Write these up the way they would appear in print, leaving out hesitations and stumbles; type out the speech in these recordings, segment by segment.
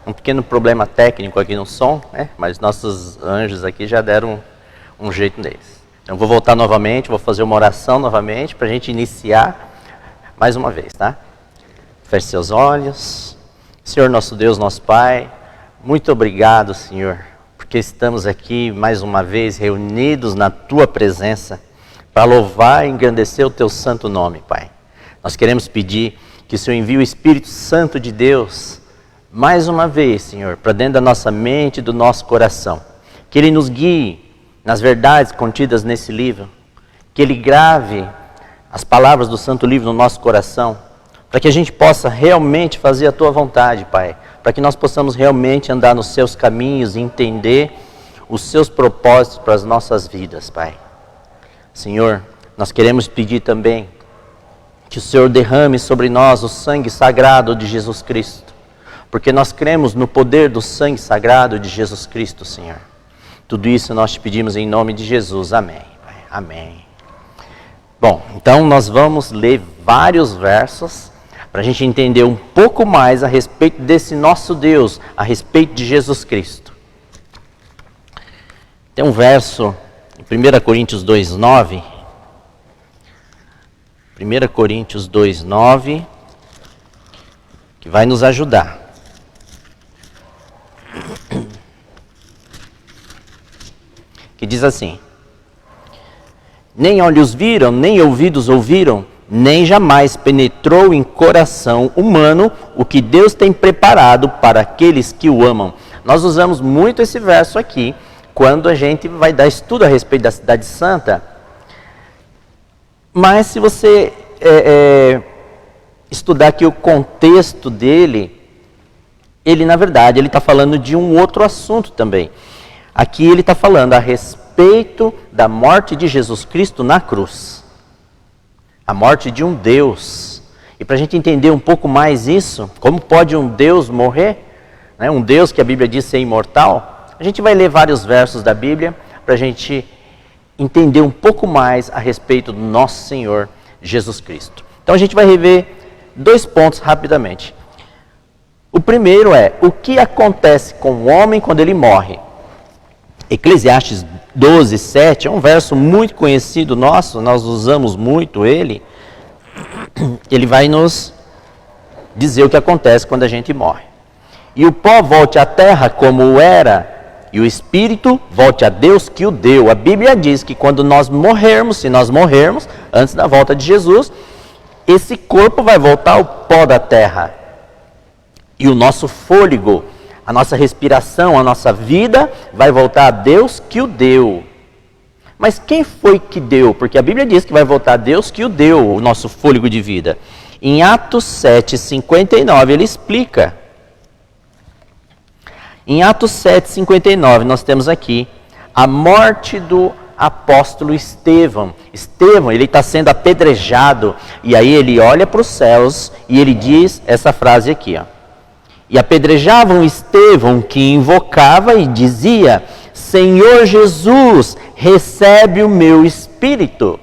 um pequeno problema técnico aqui no som, né? Mas nossos anjos aqui já deram um jeito neles. Então vou voltar novamente, vou fazer uma oração novamente para a gente iniciar mais uma vez, tá? Feche seus olhos. Senhor nosso Deus, nosso Pai, muito obrigado, Senhor, porque estamos aqui mais uma vez reunidos na Tua presença para louvar e engrandecer o Teu santo nome, Pai. Nós queremos pedir que o Senhor envie o Espírito Santo de Deus mais uma vez, Senhor, para dentro da nossa mente e do nosso coração. Que Ele nos guie nas verdades contidas nesse livro. Que Ele grave as palavras do santo livro no nosso coração. Para que a gente possa realmente fazer a Tua vontade, Pai. Para que nós possamos realmente andar nos Seus caminhos e entender os Seus propósitos para as nossas vidas, Pai. Senhor, nós queremos pedir também que o Senhor derrame sobre nós o sangue sagrado de Jesus Cristo. Porque nós cremos no poder do sangue sagrado de Jesus Cristo, Senhor. Tudo isso nós te pedimos em nome de Jesus. Amém, Pai. Amém. Bom, então nós vamos ler vários versos para a gente entender um pouco mais a respeito desse nosso Deus, a respeito de Jesus Cristo. Tem um verso em 1 Coríntios 2,9. 1 Coríntios 2,9, que vai nos ajudar. Que diz assim: nem olhos viram, nem ouvidos ouviram, nem jamais penetrou em coração humano o que Deus tem preparado para aqueles que o amam. Nós usamos muito esse verso aqui, quando a gente vai dar estudo a respeito da Cidade Santa. Mas se você estudar aqui o contexto dele, ele na verdade está falando de um outro assunto também. Aqui ele está falando a respeito da morte de Jesus Cristo na cruz. A morte de um Deus. E para a gente entender um pouco mais isso, como pode um Deus morrer, né? Um Deus que a Bíblia diz ser imortal, a gente vai ler vários versos da Bíblia para a gente entender um pouco mais a respeito do nosso Senhor Jesus Cristo. Então a gente vai rever 2 pontos rapidamente. O primeiro é, o que acontece com o homem quando ele morre? Eclesiastes 12:7 é um verso muito conhecido nosso, nós usamos muito ele. Ele vai nos dizer o que acontece quando a gente morre. E o pó volte à terra como era, e o espírito volte a Deus que o deu. A Bíblia diz que quando nós morrermos, se nós morrermos, antes da volta de Jesus, esse corpo vai voltar ao pó da terra. E o nosso fôlego, a nossa respiração, a nossa vida, vai voltar a Deus que o deu. Mas quem foi que deu? Porque a Bíblia diz que vai voltar a Deus que o deu, o nosso fôlego de vida. Em Atos 7:59 ele explica. Em Atos 7:59 nós temos aqui a morte do apóstolo Estevão. Estevão, ele está sendo apedrejado, e aí ele olha para os céus e ele diz essa frase aqui, ó. E apedrejavam Estevão, que invocava e dizia: Senhor Jesus, recebe o meu espírito.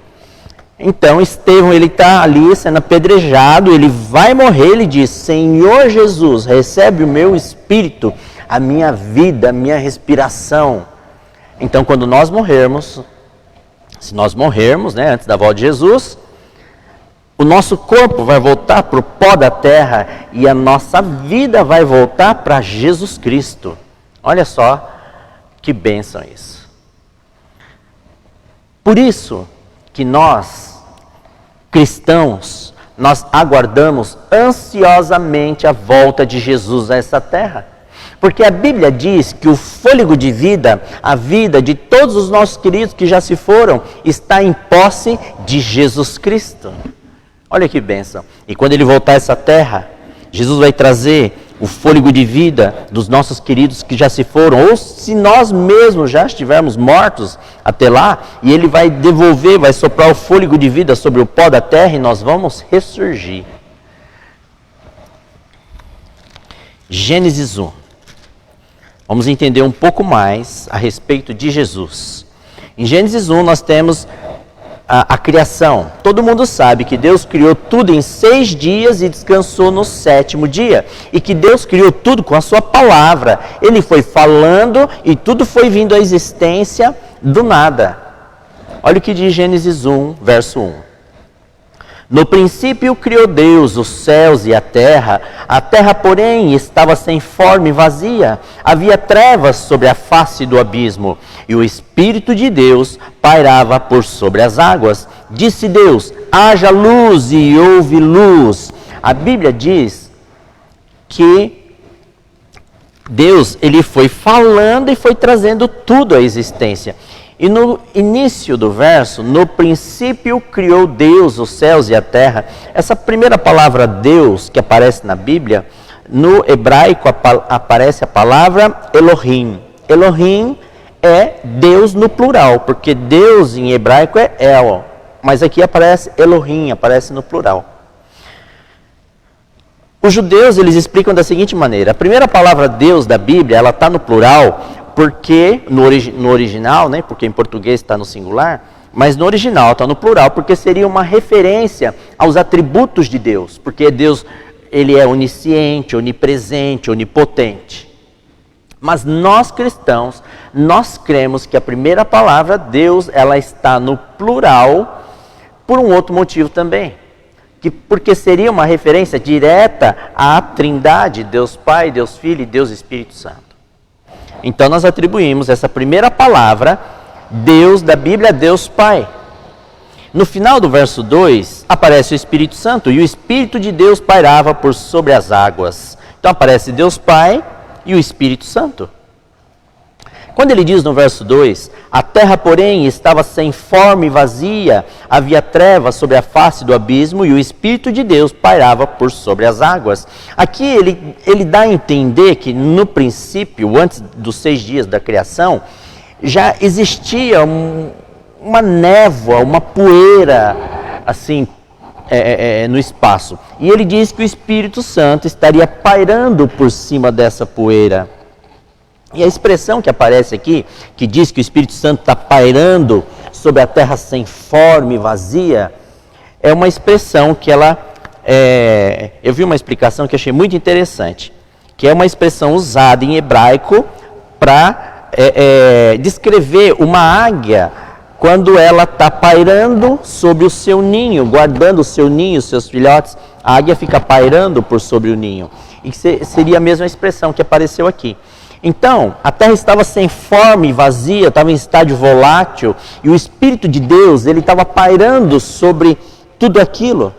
Então Estevão, ele está ali sendo apedrejado, ele vai morrer, ele diz: Senhor Jesus, recebe o meu espírito, a minha vida, a minha respiração. Então quando nós morrermos, se nós morrermos, né, antes da volta de Jesus, o nosso corpo vai voltar para o pó da terra e a nossa vida vai voltar para Jesus Cristo. Olha só que bênção isso. Por isso que nós, cristãos, nós aguardamos ansiosamente a volta de Jesus a essa terra. Porque a Bíblia diz que o fôlego de vida, a vida de todos os nossos queridos que já se foram, está em posse de Jesus Cristo. Olha que bênção. E quando ele voltar a essa terra, Jesus vai trazer o fôlego de vida dos nossos queridos que já se foram, ou se nós mesmos já estivermos mortos até lá, e ele vai devolver, vai soprar o fôlego de vida sobre o pó da terra e nós vamos ressurgir. Gênesis 1. Vamos entender um pouco mais a respeito de Jesus. Em Gênesis 1 nós temos a criação. Todo mundo sabe que Deus criou tudo em 6 dias e descansou no 7º dia. E que Deus criou tudo com a sua palavra. Ele foi falando e tudo foi vindo à existência do nada. Olha o que diz Gênesis 1, verso 1. No princípio criou Deus os céus e a terra, porém, estava sem forma e vazia. Havia trevas sobre a face do abismo, e o Espírito de Deus pairava por sobre as águas. Disse Deus, haja luz, e houve luz. A Bíblia diz que Deus, ele foi falando e foi trazendo tudo à existência. E no início do verso, no princípio criou Deus os céus e a terra. Essa primeira palavra Deus que aparece na Bíblia, no hebraico aparece a palavra Elohim. Elohim é Deus no plural, porque Deus em hebraico é El, mas aqui aparece Elohim, aparece no plural. Os judeus, eles explicam da seguinte maneira: a primeira palavra Deus da Bíblia, ela está no plural, porque no original, né, porque em português está no singular, mas no original está no plural, porque seria uma referência aos atributos de Deus, porque Deus, ele é onisciente, onipresente, onipotente. Mas nós cristãos, nós cremos que a primeira palavra Deus, ela está no plural por um outro motivo também, porque seria uma referência direta à Trindade, Deus Pai, Deus Filho e Deus Espírito Santo. Então nós atribuímos essa primeira palavra, Deus, da Bíblia, Deus Pai. No final do verso 2, aparece o Espírito Santo, e o Espírito de Deus pairava por sobre as águas. Então aparece Deus Pai e o Espírito Santo. Quando ele diz no verso 2, a terra, porém, estava sem forma e vazia, havia trevas sobre a face do abismo, e o Espírito de Deus pairava por sobre as águas. Aqui ele dá a entender que no princípio, antes dos 6 dias da criação, já existia uma névoa, uma poeira, assim, no espaço. E ele diz que o Espírito Santo estaria pairando por cima dessa poeira. E a expressão que aparece aqui, que diz que o Espírito Santo está pairando sobre a terra sem forma e vazia, é uma expressão que eu vi uma explicação que achei muito interessante, que é uma expressão usada em hebraico para descrever uma águia quando ela está pairando sobre o seu ninho, guardando o seu ninho, os seus filhotes. A águia fica pairando por sobre o ninho. E seria a mesma expressão que apareceu aqui. Então, a terra estava sem forma e vazia, estava em estádio volátil, e o Espírito de Deus, ele estava pairando sobre tudo aquilo,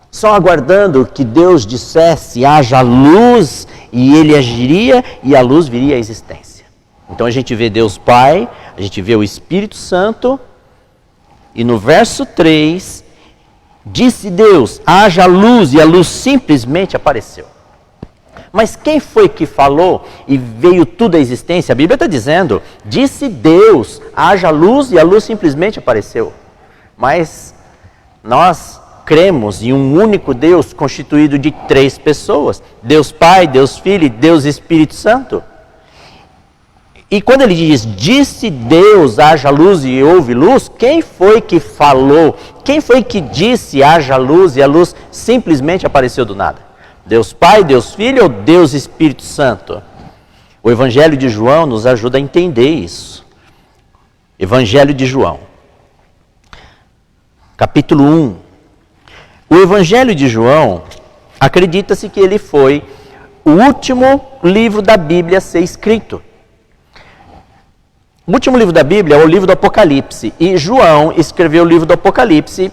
só aguardando que Deus dissesse, haja luz, e ele agiria, e a luz viria à existência. Então a gente vê Deus Pai, a gente vê o Espírito Santo, e no verso 3, disse Deus, haja luz, e a luz simplesmente apareceu. Mas quem foi que falou e veio tudo à existência? A Bíblia está dizendo, disse Deus, haja luz, e a luz simplesmente apareceu. Mas nós cremos em um único Deus constituído de 3 pessoas, Deus Pai, Deus Filho e Deus Espírito Santo. E quando ele diz, disse Deus, haja luz e houve luz, quem foi que falou? Quem foi que disse, haja luz, e a luz simplesmente apareceu do nada? Deus Pai, Deus Filho ou Deus Espírito Santo? O Evangelho de João nos ajuda a entender isso. Evangelho de João, capítulo 1. O Evangelho de João, acredita-se que ele foi o último livro da Bíblia a ser escrito. O último livro da Bíblia é o livro do Apocalipse. E João escreveu o livro do Apocalipse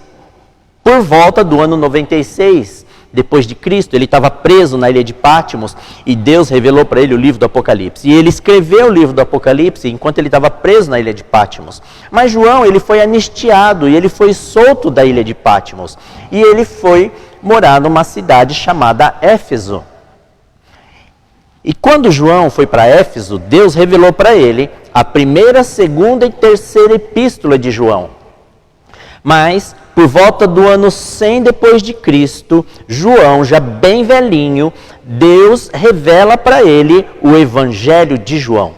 por volta do ano 96 depois de Cristo. Ele estava preso na ilha de Patmos e Deus revelou para ele o livro do Apocalipse. E ele escreveu o livro do Apocalipse enquanto ele estava preso na ilha de Patmos. Mas João, ele foi anistiado e ele foi solto da ilha de Patmos. E ele foi morar numa cidade chamada Éfeso. E quando João foi para Éfeso, Deus revelou para ele a primeira, segunda e terceira epístola de João. Mas, por volta do ano 100 depois de Cristo, João, já bem velhinho, Deus revela para ele o Evangelho de João.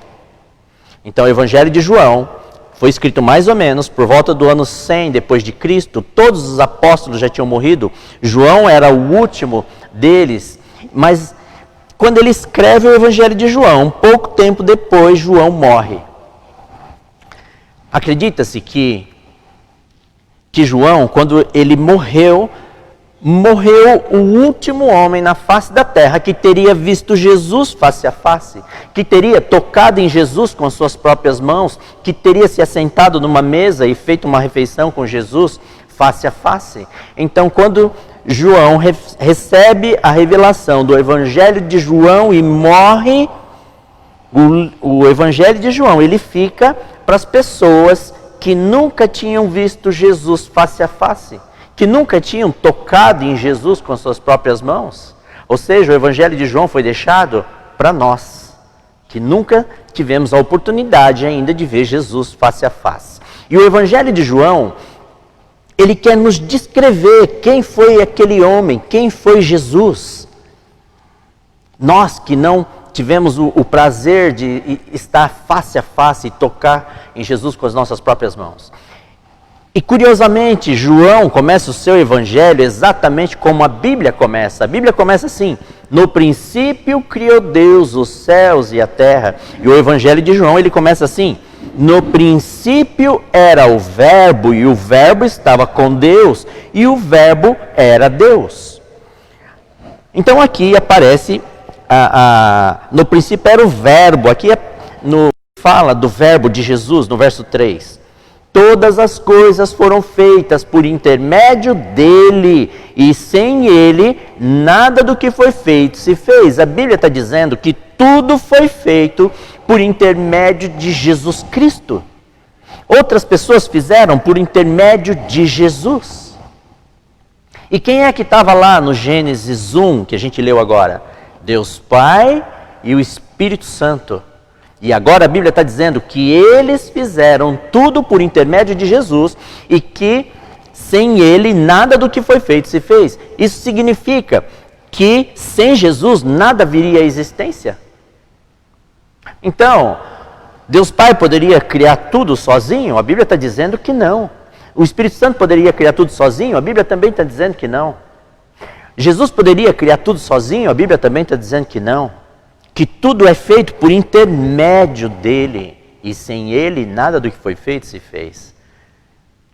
Então, o Evangelho de João foi escrito mais ou menos por volta do ano 100 depois de Cristo. Todos os apóstolos já tinham morrido. João era o último deles. Mas quando ele escreve o Evangelho de João, um pouco tempo depois, João morre. Acredita-se que João, quando ele morreu o último homem na face da terra que teria visto Jesus face a face, que teria tocado em Jesus com as suas próprias mãos, que teria se assentado numa mesa e feito uma refeição com Jesus face a face. Então, quando João recebe a revelação do Evangelho de João e morre, o Evangelho de João, ele fica para as pessoas que nunca tinham visto Jesus face a face, que nunca tinham tocado em Jesus com as suas próprias mãos. Ou seja, o Evangelho de João foi deixado para nós, que nunca tivemos a oportunidade ainda de ver Jesus face a face. E o Evangelho de João, ele quer nos descrever quem foi aquele homem, quem foi Jesus. Nós que não tivemos o prazer de estar face a face e tocar em Jesus com as nossas próprias mãos. E curiosamente, João começa o seu evangelho exatamente como a Bíblia começa. A Bíblia começa assim: no princípio criou Deus os céus e a terra. E o evangelho de João, ele começa assim: no princípio era o verbo, e o verbo estava com Deus, e o verbo era Deus. Então aqui aparece, no princípio era o verbo, aqui fala do verbo de Jesus, no verso 3. Todas as coisas foram feitas por intermédio dele, e sem ele, nada do que foi feito se fez. A Bíblia está dizendo que tudo foi feito por intermédio de Jesus Cristo. Outras pessoas fizeram por intermédio de Jesus. E quem é que estava lá no Gênesis 1, que a gente leu agora? Deus Pai e o Espírito Santo. E agora a Bíblia está dizendo que eles fizeram tudo por intermédio de Jesus e que sem ele nada do que foi feito se fez. Isso significa que sem Jesus nada viria à existência. Então, Deus Pai poderia criar tudo sozinho? A Bíblia está dizendo que não. O Espírito Santo poderia criar tudo sozinho? A Bíblia também está dizendo que não. Jesus poderia criar tudo sozinho? A Bíblia também está dizendo que não. Que tudo é feito por intermédio dele, e sem ele nada do que foi feito se fez.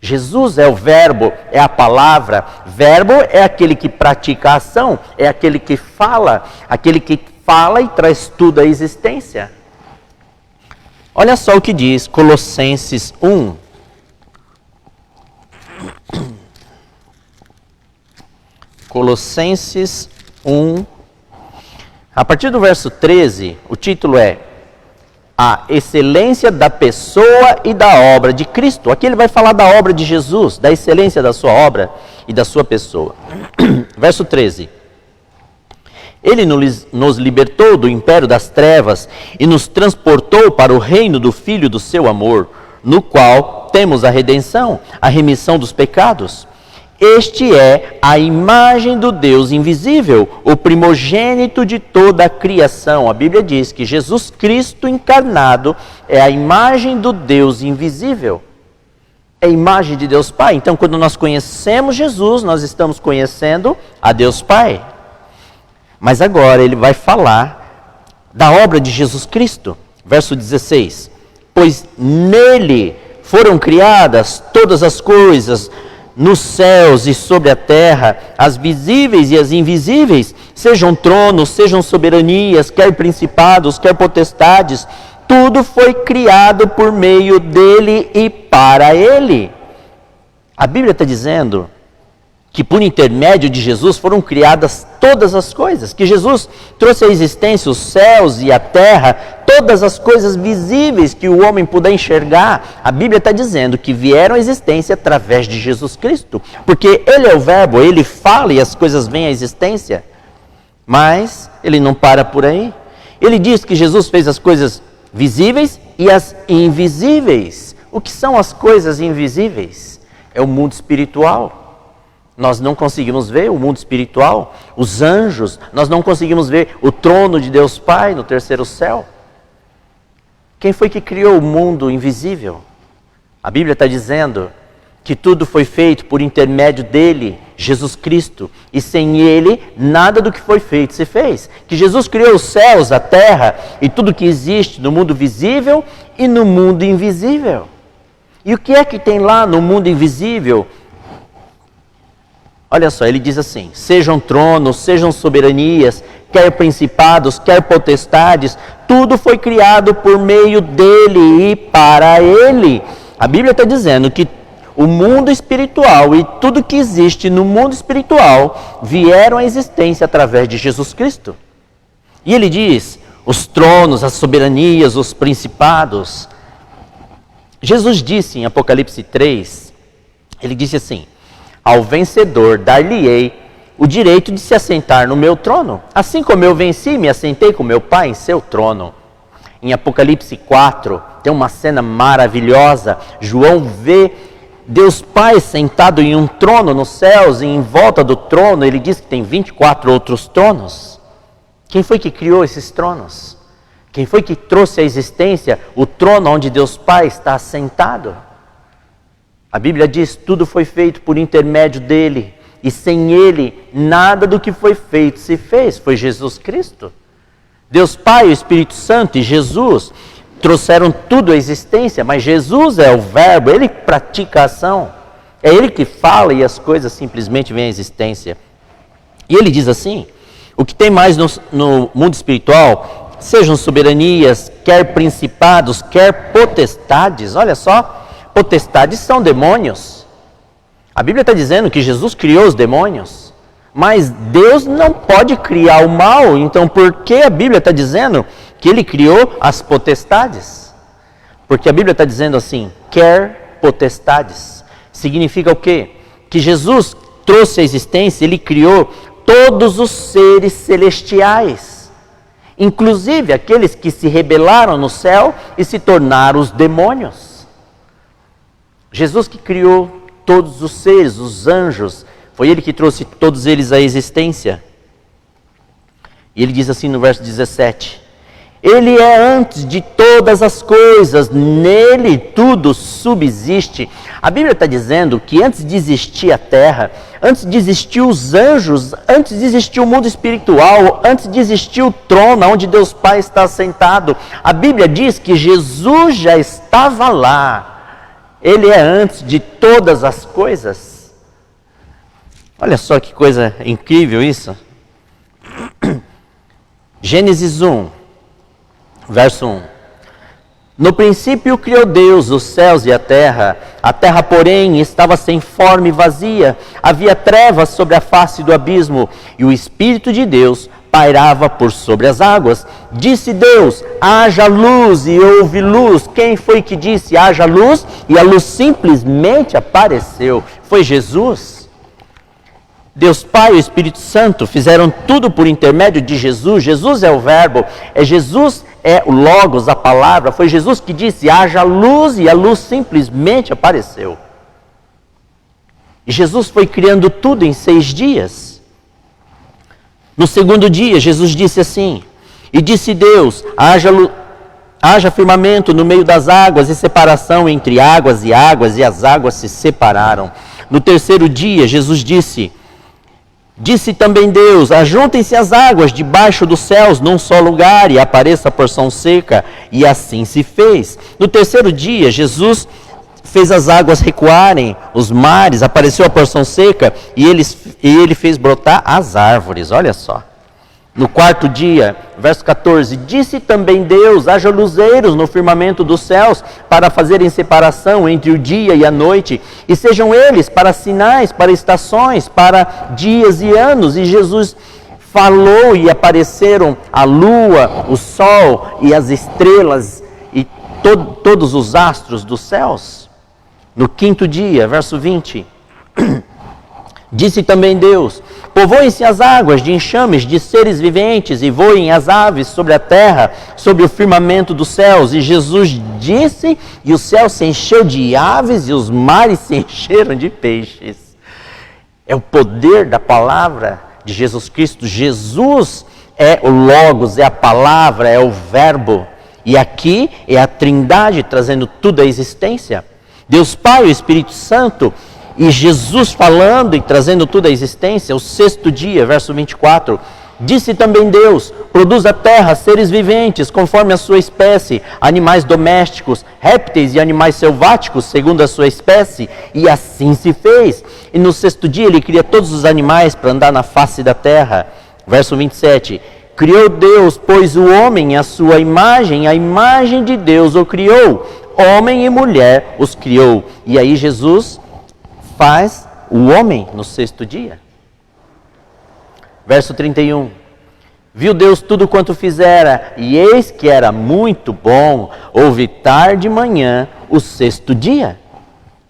Jesus é o verbo, é a palavra. Verbo é aquele que pratica a ação, é aquele que fala e traz tudo à existência. Olha só o que diz Colossenses 1. Colossenses 1. A partir do verso 13, o título é A Excelência da Pessoa e da Obra de Cristo. Aqui ele vai falar da obra de Jesus, da excelência da sua obra e da sua pessoa. Verso 13. Ele nos libertou do império das trevas e nos transportou para o reino do Filho do seu amor, no qual temos a redenção, a remissão dos pecados. Este é a imagem do Deus invisível, o primogênito de toda a criação. A Bíblia diz que Jesus Cristo encarnado é a imagem do Deus invisível. É a imagem de Deus Pai. Então, quando nós conhecemos Jesus, nós estamos conhecendo a Deus Pai. Mas agora ele vai falar da obra de Jesus Cristo. Verso 16. Pois nele foram criadas todas as coisas, nos céus e sobre a terra, as visíveis e as invisíveis, sejam tronos, sejam soberanias, quer principados, quer potestades, tudo foi criado por meio dele e para ele. A Bíblia está dizendo que por intermédio de Jesus foram criadas todas as coisas, que Jesus trouxe à existência os céus e a terra, todas as coisas visíveis que o homem puder enxergar. A Bíblia está dizendo que vieram à existência através de Jesus Cristo, porque ele é o verbo, ele fala e as coisas vêm à existência. Mas ele não para por aí. Ele diz que Jesus fez as coisas visíveis e as invisíveis. O que são as coisas invisíveis? É o mundo espiritual. Nós não conseguimos ver o mundo espiritual, os anjos, nós não conseguimos ver o trono de Deus Pai no terceiro céu. Quem foi que criou o mundo invisível? A Bíblia está dizendo que tudo foi feito por intermédio dele, Jesus Cristo, e sem ele, nada do que foi feito se fez. Que Jesus criou os céus, a terra e tudo que existe no mundo visível e no mundo invisível. E o que é que tem lá no mundo invisível? Olha só, ele diz assim: sejam tronos, sejam soberanias, quer principados, quer potestades, tudo foi criado por meio dele e para ele. A Bíblia está dizendo que o mundo espiritual e tudo que existe no mundo espiritual vieram à existência através de Jesus Cristo. E ele diz, os tronos, as soberanias, os principados. Jesus disse em Apocalipse 3, ele disse assim: ao vencedor dar-lhe-ei o direito de se assentar no meu trono, assim como eu venci e me assentei com meu Pai em seu trono. Em Apocalipse 4, tem uma cena maravilhosa. João vê Deus Pai sentado em um trono nos céus, e em volta do trono ele diz que tem 24 outros tronos. Quem foi que criou esses tronos? Quem foi que trouxe à existência o trono onde Deus Pai está assentado? A Bíblia diz, tudo foi feito por intermédio dele, e sem ele, nada do que foi feito se fez. Foi Jesus Cristo. Deus Pai, o Espírito Santo e Jesus trouxeram tudo à existência, mas Jesus é o verbo, ele pratica a ação. É ele que fala e as coisas simplesmente vêm à existência. E ele diz assim, o que tem mais no mundo espiritual, sejam soberanias, quer principados, quer potestades. Olha só, potestades são demônios. A Bíblia está dizendo que Jesus criou os demônios, mas Deus não pode criar o mal. Então por que a Bíblia está dizendo que ele criou as potestades? Porque a Bíblia está dizendo assim, quer potestades. Significa o quê? Que Jesus trouxe à existência, ele criou todos os seres celestiais, inclusive aqueles que se rebelaram no céu e se tornaram os demônios. Jesus que criou todos os seres, os anjos, foi ele que trouxe todos eles à existência. E ele diz assim no verso 17, ele é antes de todas as coisas, nele tudo subsiste. A Bíblia está dizendo que antes de existir a terra, antes de existir os anjos, antes de existir o mundo espiritual, antes de existir o trono onde Deus Pai está assentado, a Bíblia diz que Jesus já estava lá. Ele é antes de todas as coisas. Olha só que coisa incrível isso. Gênesis 1, verso 1. No princípio criou Deus os céus e a terra, porém estava sem forma e vazia, havia trevas sobre a face do abismo, e o Espírito de Deus pairava por sobre as águas. Disse Deus, haja luz, e houve luz. Quem foi que disse haja luz? E a luz simplesmente apareceu. Foi Jesus. Deus Pai e o Espírito Santo fizeram tudo por intermédio de Jesus. Jesus é o verbo, Jesus é o Logos, a palavra. Foi Jesus que disse, haja luz, e a luz simplesmente apareceu. E Jesus foi criando tudo em 6 dias. No segundo dia, Jesus disse assim, e disse Deus, haja firmamento no meio das águas e separação entre águas, e as águas se separaram. No terceiro dia, Jesus disse também Deus, ajuntem-se as águas debaixo dos céus num só lugar, e apareça a porção seca, e assim se fez. No terceiro dia, Jesus fez as águas recuarem, os mares, apareceu a porção seca, e ele fez brotar as árvores. Olha só. No quarto dia, verso 14, disse também Deus, haja luzeiros no firmamento dos céus, para fazerem separação entre o dia e a noite, e sejam eles para sinais, para estações, para dias e anos. E Jesus falou, e apareceram a lua, o sol e as estrelas, e todos os astros dos céus. No quinto dia, verso 20, disse também Deus, povoem-se as águas de enxames de seres viventes, e voem as aves sobre a terra, sobre o firmamento dos céus. E Jesus disse, e o céu se encheu de aves, e os mares se encheram de peixes. É o poder da palavra de Jesus Cristo. Jesus é o Logos, é a palavra, é o verbo. E aqui é a Trindade trazendo tudo à existência. Deus Pai, o Espírito Santo, e Jesus falando e trazendo tudo à existência. O sexto dia, verso 24, disse também Deus: produz a terra seres viventes, conforme a sua espécie, animais domésticos, répteis e animais selváticos, segundo a sua espécie, e assim se fez. E no sexto dia ele cria todos os animais para andar na face da terra. Verso 27, criou Deus, pois o homem à sua imagem, a imagem de Deus o criou, homem e mulher os criou. E aí Jesus faz o homem no sexto dia. Verso 31, viu Deus tudo quanto fizera, e eis que era muito bom. Houve tarde e manhã o sexto dia.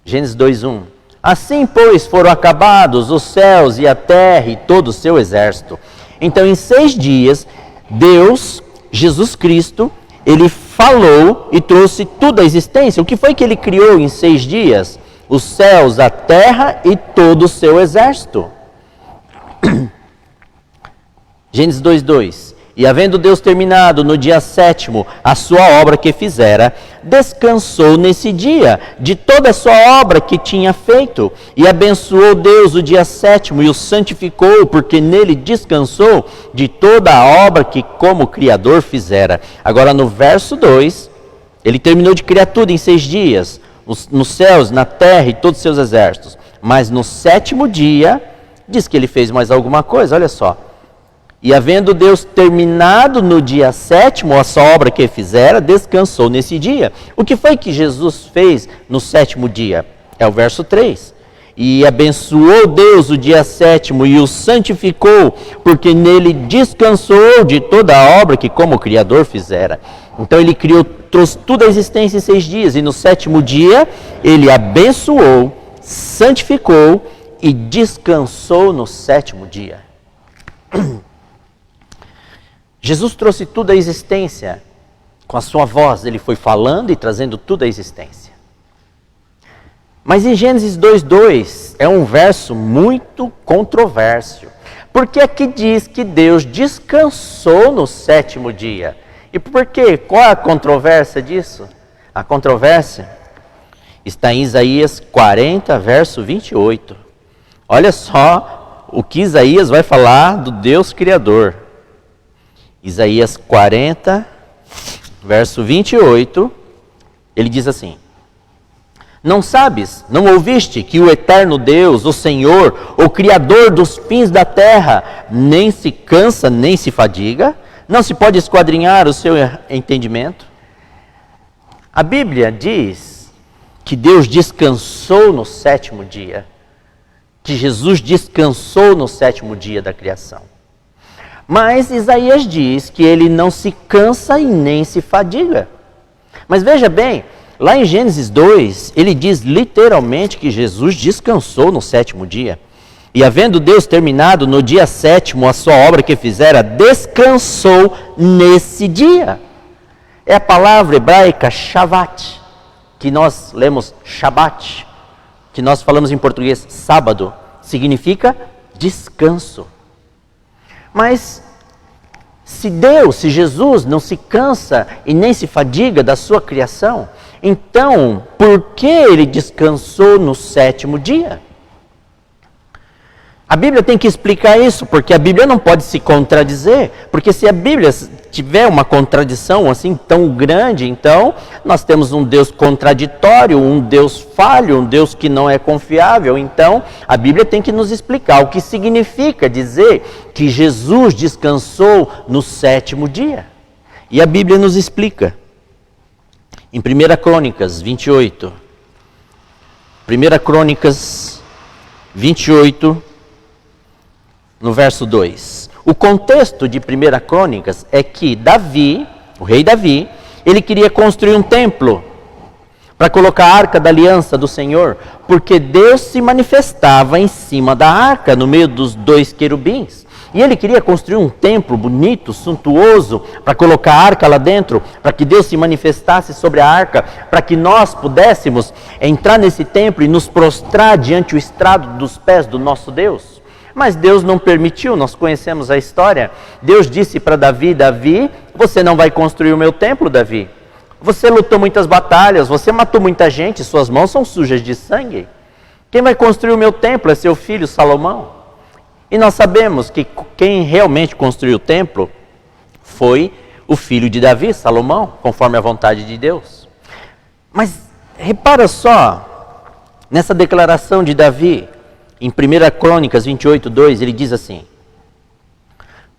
Gênesis 2:1, assim pois foram acabados os céus e a terra e todo o seu exército. Então em 6 dias, Deus, Jesus Cristo, ele falou e trouxe tudo à existência. O que foi que ele criou em 6 dias? Os céus, a terra e todo o seu exército. Gênesis 2:2, e havendo Deus terminado no dia 7º a sua obra que fizera, descansou nesse dia de toda a sua obra que tinha feito, e abençoou Deus o dia 7º e o santificou, porque nele descansou de toda a obra que como Criador fizera. Agora no verso 2, ele terminou de criar tudo em 6 dias, nos céus, na terra e todos os seus exércitos. Mas no 7º dia, diz que ele fez mais alguma coisa, olha só. E havendo Deus terminado no dia 7º a sua obra que fizera, descansou nesse dia. O que foi que Jesus fez no 7º dia? É o verso 3. E abençoou Deus o dia 7º e o santificou, porque nele descansou de toda a obra que como Criador fizera. Então ele criou, trouxe tudo à existência em 6 dias, e no 7º dia ele abençoou, santificou e descansou no 7º dia. Jesus trouxe tudo à existência, com a sua voz, ele foi falando e trazendo tudo à existência. Mas em Gênesis 2:2 é um verso muito controverso, porque aqui diz que Deus descansou no 7º dia. E por quê? Qual é a controvérsia disso? A controvérsia está em Isaías 40, verso 28. Olha só o que Isaías vai falar do Deus Criador. Isaías 40, verso 28, ele diz assim: não sabes, não ouviste que o eterno Deus, o Senhor, o Criador dos fins da terra, nem se cansa, nem se fadiga? Não se pode esquadrinhar o seu entendimento? A Bíblia diz que Deus descansou no 7º dia, que Jesus descansou no 7º dia da criação. Mas Isaías diz que ele não se cansa e nem se fadiga. Mas veja bem, lá em Gênesis 2, ele diz literalmente que Jesus descansou no 7º dia. E havendo Deus terminado no dia 7º a sua obra que fizera, descansou nesse dia. É a palavra hebraica Shavat, que nós lemos Shabat, que nós falamos em português sábado, significa descanso. Mas se Jesus não se cansa e nem se fadiga da sua criação, então por que ele descansou no 7º dia? A Bíblia tem que explicar isso, porque a Bíblia não pode se contradizer, porque se a Bíblia tiver uma contradição assim tão grande, então nós temos um Deus contraditório, um Deus falho, um Deus que não é confiável. Então a Bíblia tem que nos explicar o que significa dizer que Jesus descansou no 7º dia. E a Bíblia nos explica. Em 1 Crônicas 28, 1 Crônicas 28, no verso 2. O contexto de 1 Crônicas é que Davi, o rei Davi, ele queria construir um templo para colocar a arca da aliança do Senhor, porque Deus se manifestava em cima da arca, no meio dos 2 querubins. E ele queria construir um templo bonito, suntuoso, para colocar a arca lá dentro, para que Deus se manifestasse sobre a arca, para que nós pudéssemos entrar nesse templo e nos prostrar diante o estrado dos pés do nosso Deus. Mas Deus não permitiu, nós conhecemos a história. Deus disse para Davi: Davi, você não vai construir o meu templo, Davi. Você lutou muitas batalhas, você matou muita gente, suas mãos são sujas de sangue. Quem vai construir o meu templo é seu filho Salomão. E nós sabemos que quem realmente construiu o templo foi o filho de Davi, Salomão, conforme a vontade de Deus. Mas repara só, nessa declaração de Davi, em 1 Crônicas 28:2, ele diz assim: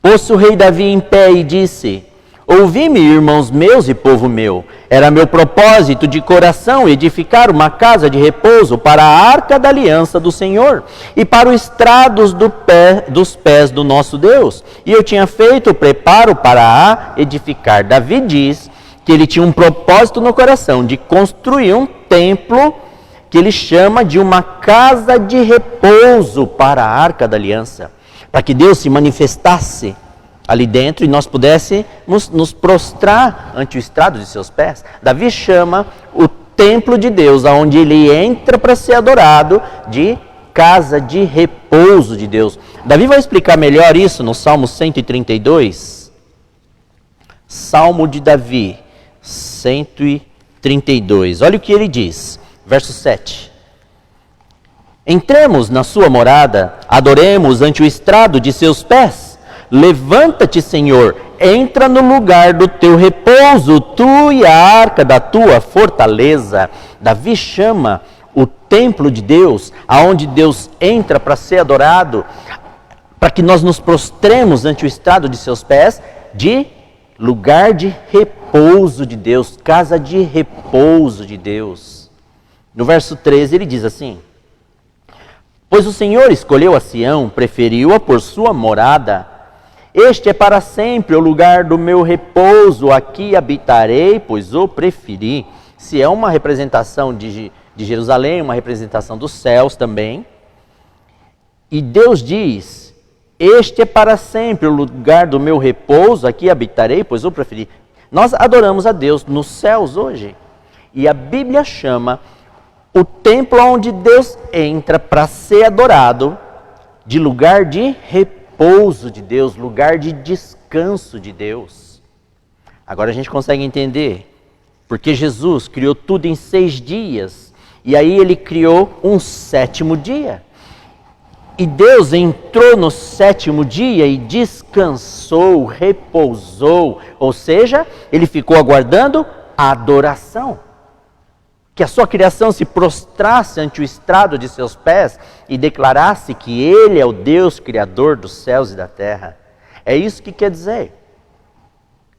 pôs-se o rei Davi em pé e disse: ouvi-me, irmãos meus e povo meu, era meu propósito de coração edificar uma casa de repouso para a arca da aliança do Senhor e para os estrados dos pés do nosso Deus. E eu tinha feito o preparo para a edificar. Davi diz que ele tinha um propósito no coração de construir um templo que ele chama de uma casa de repouso para a arca da aliança, para que Deus se manifestasse ali dentro e nós pudéssemos nos prostrar ante o estrado de seus pés. Davi chama o templo de Deus, aonde ele entra para ser adorado, de casa de repouso de Deus. Davi vai explicar melhor isso no Salmo 132. Salmo de Davi, 132. Olha o que ele diz, verso 7. Entremos na sua morada, adoremos ante o estrado de seus pés. Levanta-te, Senhor, entra no lugar do teu repouso, tu e a arca da tua fortaleza. Davi chama o templo de Deus, aonde Deus entra para ser adorado, para que nós nos prostremos ante o estrado de seus pés, de lugar de repouso de Deus, casa de repouso de Deus. No verso 13 ele diz assim: pois o Senhor escolheu a Sião, preferiu-a por sua morada. Este é para sempre o lugar do meu repouso, aqui habitarei, pois o preferi. Se é uma representação de Jerusalém, uma representação dos céus também. E Deus diz, este é para sempre o lugar do meu repouso, aqui habitarei, pois o preferi. Nós adoramos a Deus nos céus hoje. E a Bíblia chama o templo onde Deus entra para ser adorado de lugar de repouso de Deus, lugar de descanso de Deus. Agora a gente consegue entender porque Jesus criou tudo em 6 dias e aí ele criou um 7º dia. E Deus entrou no 7º dia e descansou, repousou, ou seja, ele ficou aguardando a adoração. Que a sua criação se prostrasse ante o estrado de seus pés e declarasse que Ele é o Deus Criador dos céus e da terra. É isso que quer dizer.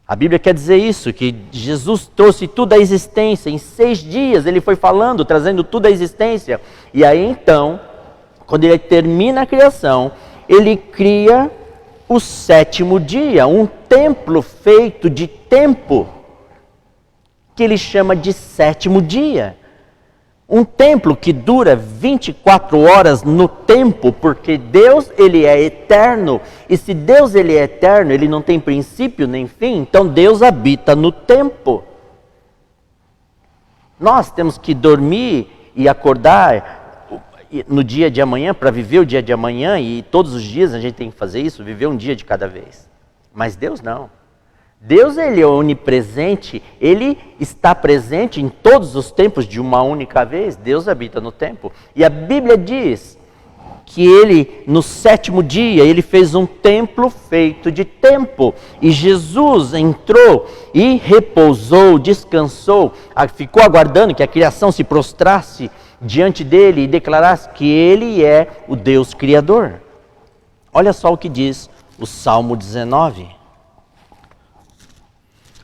A Bíblia quer dizer isso, que Jesus trouxe tudo à existência. Em 6 dias Ele foi falando, trazendo tudo à existência. E aí então, quando Ele termina a criação, Ele cria o 7º dia, um templo feito de tempo, que ele chama de 7º dia. Um templo que dura 24 horas no tempo, porque Deus, ele é eterno. E se Deus, ele é eterno, ele não tem princípio nem fim, então Deus habita no tempo. Nós temos que dormir e acordar no dia de amanhã, para viver o dia de amanhã, e todos os dias a gente tem que fazer isso, viver um dia de cada vez. Mas Deus não. Deus, ele é onipresente, ele está presente em todos os tempos de uma única vez. Deus habita no tempo. E a Bíblia diz que ele, no 7º dia, ele fez um templo feito de tempo. E Jesus entrou e repousou, descansou, ficou aguardando que a criação se prostrasse diante dele e declarasse que ele é o Deus Criador. Olha só o que diz o Salmo 19.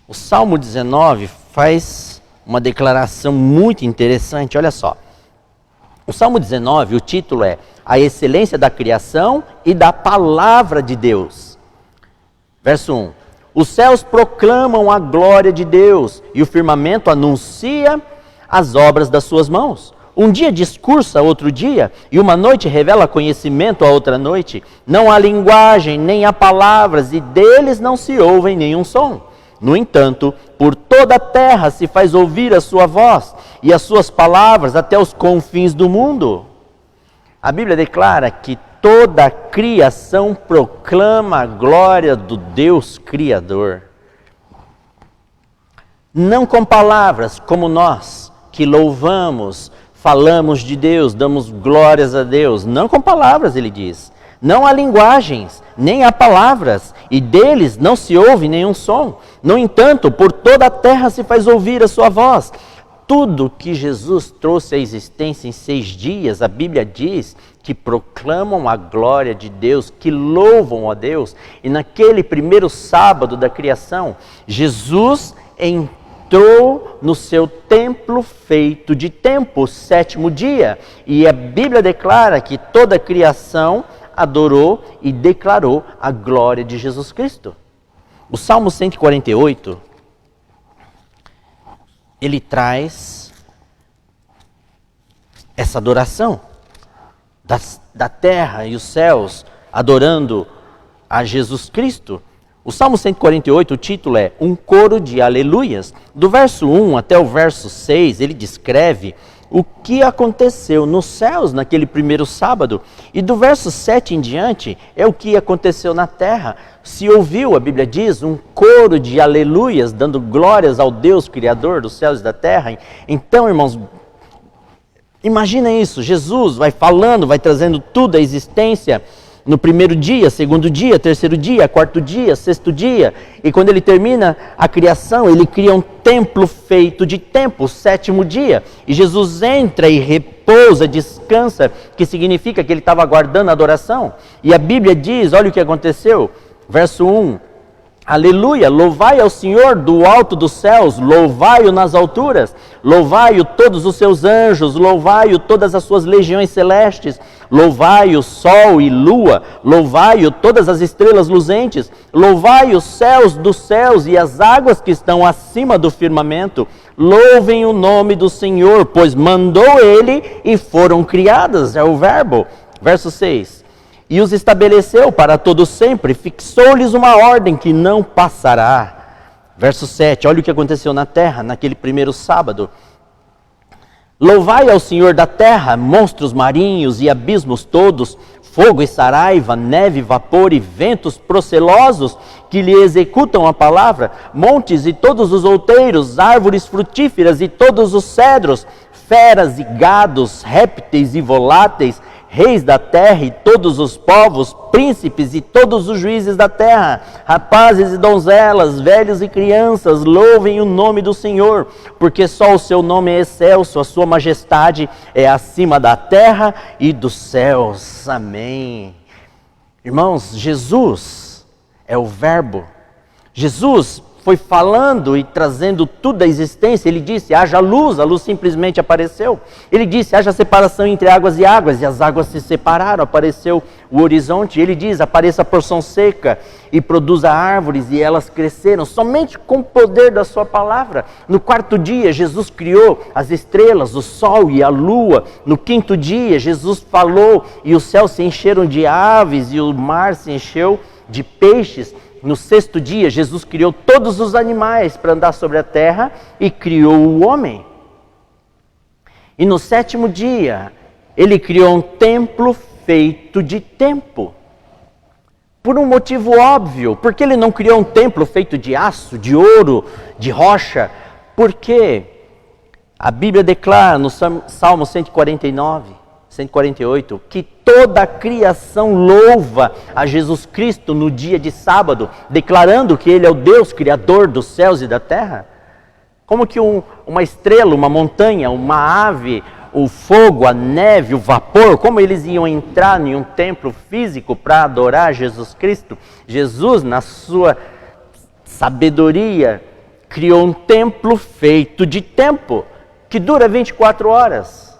O Salmo 19 faz uma declaração muito interessante, olha só. O Salmo 19, o título é A Excelência da Criação e da Palavra de Deus. Verso 1. Os céus proclamam a glória de Deus e o firmamento anuncia as obras das suas mãos. Um dia discursa a outro dia e uma noite revela conhecimento a outra noite. Não há linguagem, nem há palavras e deles não se ouve nenhum som. No entanto, por toda a terra se faz ouvir a sua voz e as suas palavras até os confins do mundo. A Bíblia declara que toda a criação proclama a glória do Deus Criador. Não com palavras como nós, que louvamos, falamos de Deus, damos glórias a Deus. Não com palavras, ele diz. Não há linguagens, nem há palavras, e deles não se ouve nenhum som. No entanto, por toda a terra se faz ouvir a sua voz. Tudo que Jesus trouxe à existência em 6 dias, a Bíblia diz que proclamam a glória de Deus, que louvam a Deus. E naquele primeiro sábado da criação, Jesus entrou no seu templo feito de tempo, o 7º dia. E a Bíblia declara que toda a criação adorou e declarou a glória de Jesus Cristo. O Salmo 148, ele traz essa adoração da terra e os céus adorando a Jesus Cristo. O Salmo 148, o título é Um Coro de Aleluias. Do verso 1 até o verso 6, ele descreve o que aconteceu nos céus naquele primeiro sábado. E do verso 7 em diante é o que aconteceu na terra. Se ouviu, a Bíblia diz, um coro de aleluias, dando glórias ao Deus Criador dos céus e da terra. Então, irmãos, imagina isso, Jesus vai falando, vai trazendo tudo à existência no primeiro dia, segundo dia, terceiro dia, quarto dia, sexto dia. E quando ele termina a criação, ele cria um templo feito de tempo, o 7º dia. E Jesus entra e repousa, descansa, que significa que ele estava aguardando a adoração. E a Bíblia diz, olha o que aconteceu, verso 1. Aleluia, louvai ao Senhor do alto dos céus, louvai-o nas alturas, louvai-o todos os seus anjos, louvai-o todas as suas legiões celestes, louvai-o sol e lua, louvai-o todas as estrelas luzentes, louvai os céus dos céus e as águas que estão acima do firmamento, louvem o nome do Senhor, pois mandou ele e foram criadas, é o verbo. Verso 6. E os estabeleceu para todo sempre, fixou-lhes uma ordem que não passará. Verso 7, olha o que aconteceu na terra, naquele primeiro sábado. Louvai ao Senhor da terra, monstros marinhos e abismos todos, fogo e saraiva, neve, vapor e ventos procelosos que lhe executam a palavra, montes e todos os outeiros, árvores frutíferas e todos os cedros, feras e gados, répteis e voláteis, reis da terra e todos os povos, príncipes e todos os juízes da terra, rapazes e donzelas, velhos e crianças, louvem o nome do Senhor, porque só o seu nome é excelso, a sua majestade é acima da terra e dos céus. Amém. Irmãos, Jesus é o verbo. Jesus foi falando e trazendo tudo à existência. Ele disse, haja luz, a luz simplesmente apareceu. Ele disse, haja separação entre águas, e as águas se separaram, apareceu o horizonte. Ele diz, apareça a porção seca e produza árvores, e elas cresceram, somente com o poder da sua palavra. No 4º dia, Jesus criou as estrelas, o sol e a lua. No 5º dia, Jesus falou, e os céus se encheram de aves, e o mar se encheu de peixes. No 6º dia, Jesus criou todos os animais para andar sobre a terra e criou o homem. E no 7º dia, ele criou um templo feito de tempo. Por um motivo óbvio, porque ele não criou um templo feito de aço, de ouro, de rocha? Porque a Bíblia declara no Salmo 148, que toda a criação louva a Jesus Cristo no dia de sábado, declarando que Ele é o Deus Criador dos céus e da terra. Como que uma estrela, uma montanha, uma ave, o fogo, a neve, o vapor, como eles iam entrar em um templo físico para adorar Jesus Cristo? Jesus, na sua sabedoria, criou um templo feito de tempo, que dura 24 horas.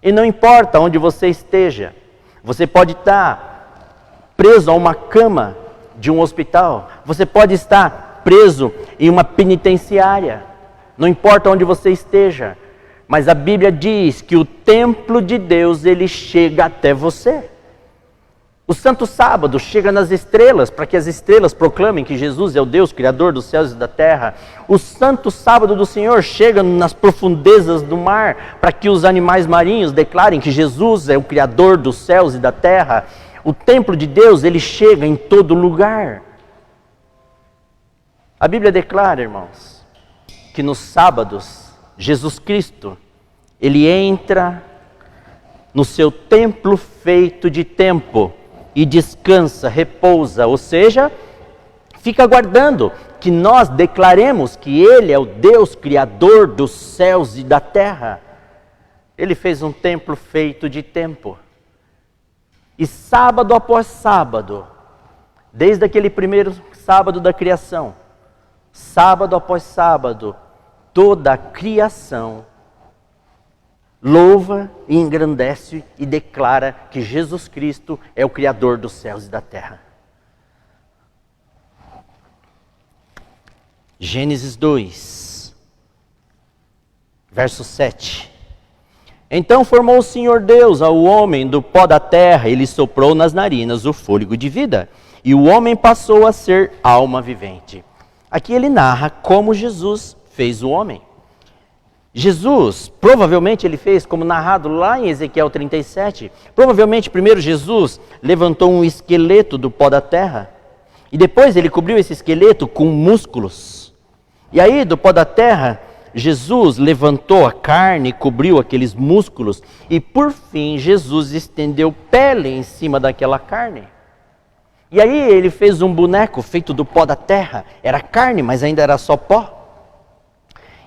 E não importa onde você esteja, você pode estar preso a uma cama de um hospital, você pode estar preso em uma penitenciária, não importa onde você esteja, mas a Bíblia diz que o templo de Deus, ele chega até você. O Santo Sábado chega nas estrelas, para que as estrelas proclamem que Jesus é o Deus Criador dos céus e da terra. O Santo Sábado do Senhor chega nas profundezas do mar, para que os animais marinhos declarem que Jesus é o Criador dos céus e da terra. O templo de Deus, ele chega em todo lugar. A Bíblia declara, irmãos, que nos sábados, Jesus Cristo, ele entra no seu templo feito de tempo e descansa, repousa, ou seja, fica aguardando que nós declaremos que Ele é o Deus Criador dos céus e da terra. Ele fez um templo feito de tempo. E sábado após sábado, desde aquele primeiro sábado da criação, sábado após sábado, toda a criação louva e engrandece e declara que Jesus Cristo é o Criador dos céus e da terra. Gênesis 2, verso 7. Então formou o Senhor Deus ao homem do pó da terra e lhe soprou nas narinas o fôlego de vida, e o homem passou a ser alma vivente. Aqui ele narra como Jesus fez o homem. Jesus, provavelmente ele fez, como narrado lá em Ezequiel 37, provavelmente primeiro Jesus levantou um esqueleto do pó da terra, e depois ele cobriu esse esqueleto com músculos. E aí do pó da terra, Jesus levantou a carne, cobriu aqueles músculos, e por fim Jesus estendeu pele em cima daquela carne. E aí ele fez um boneco feito do pó da terra, era carne, mas ainda era só pó.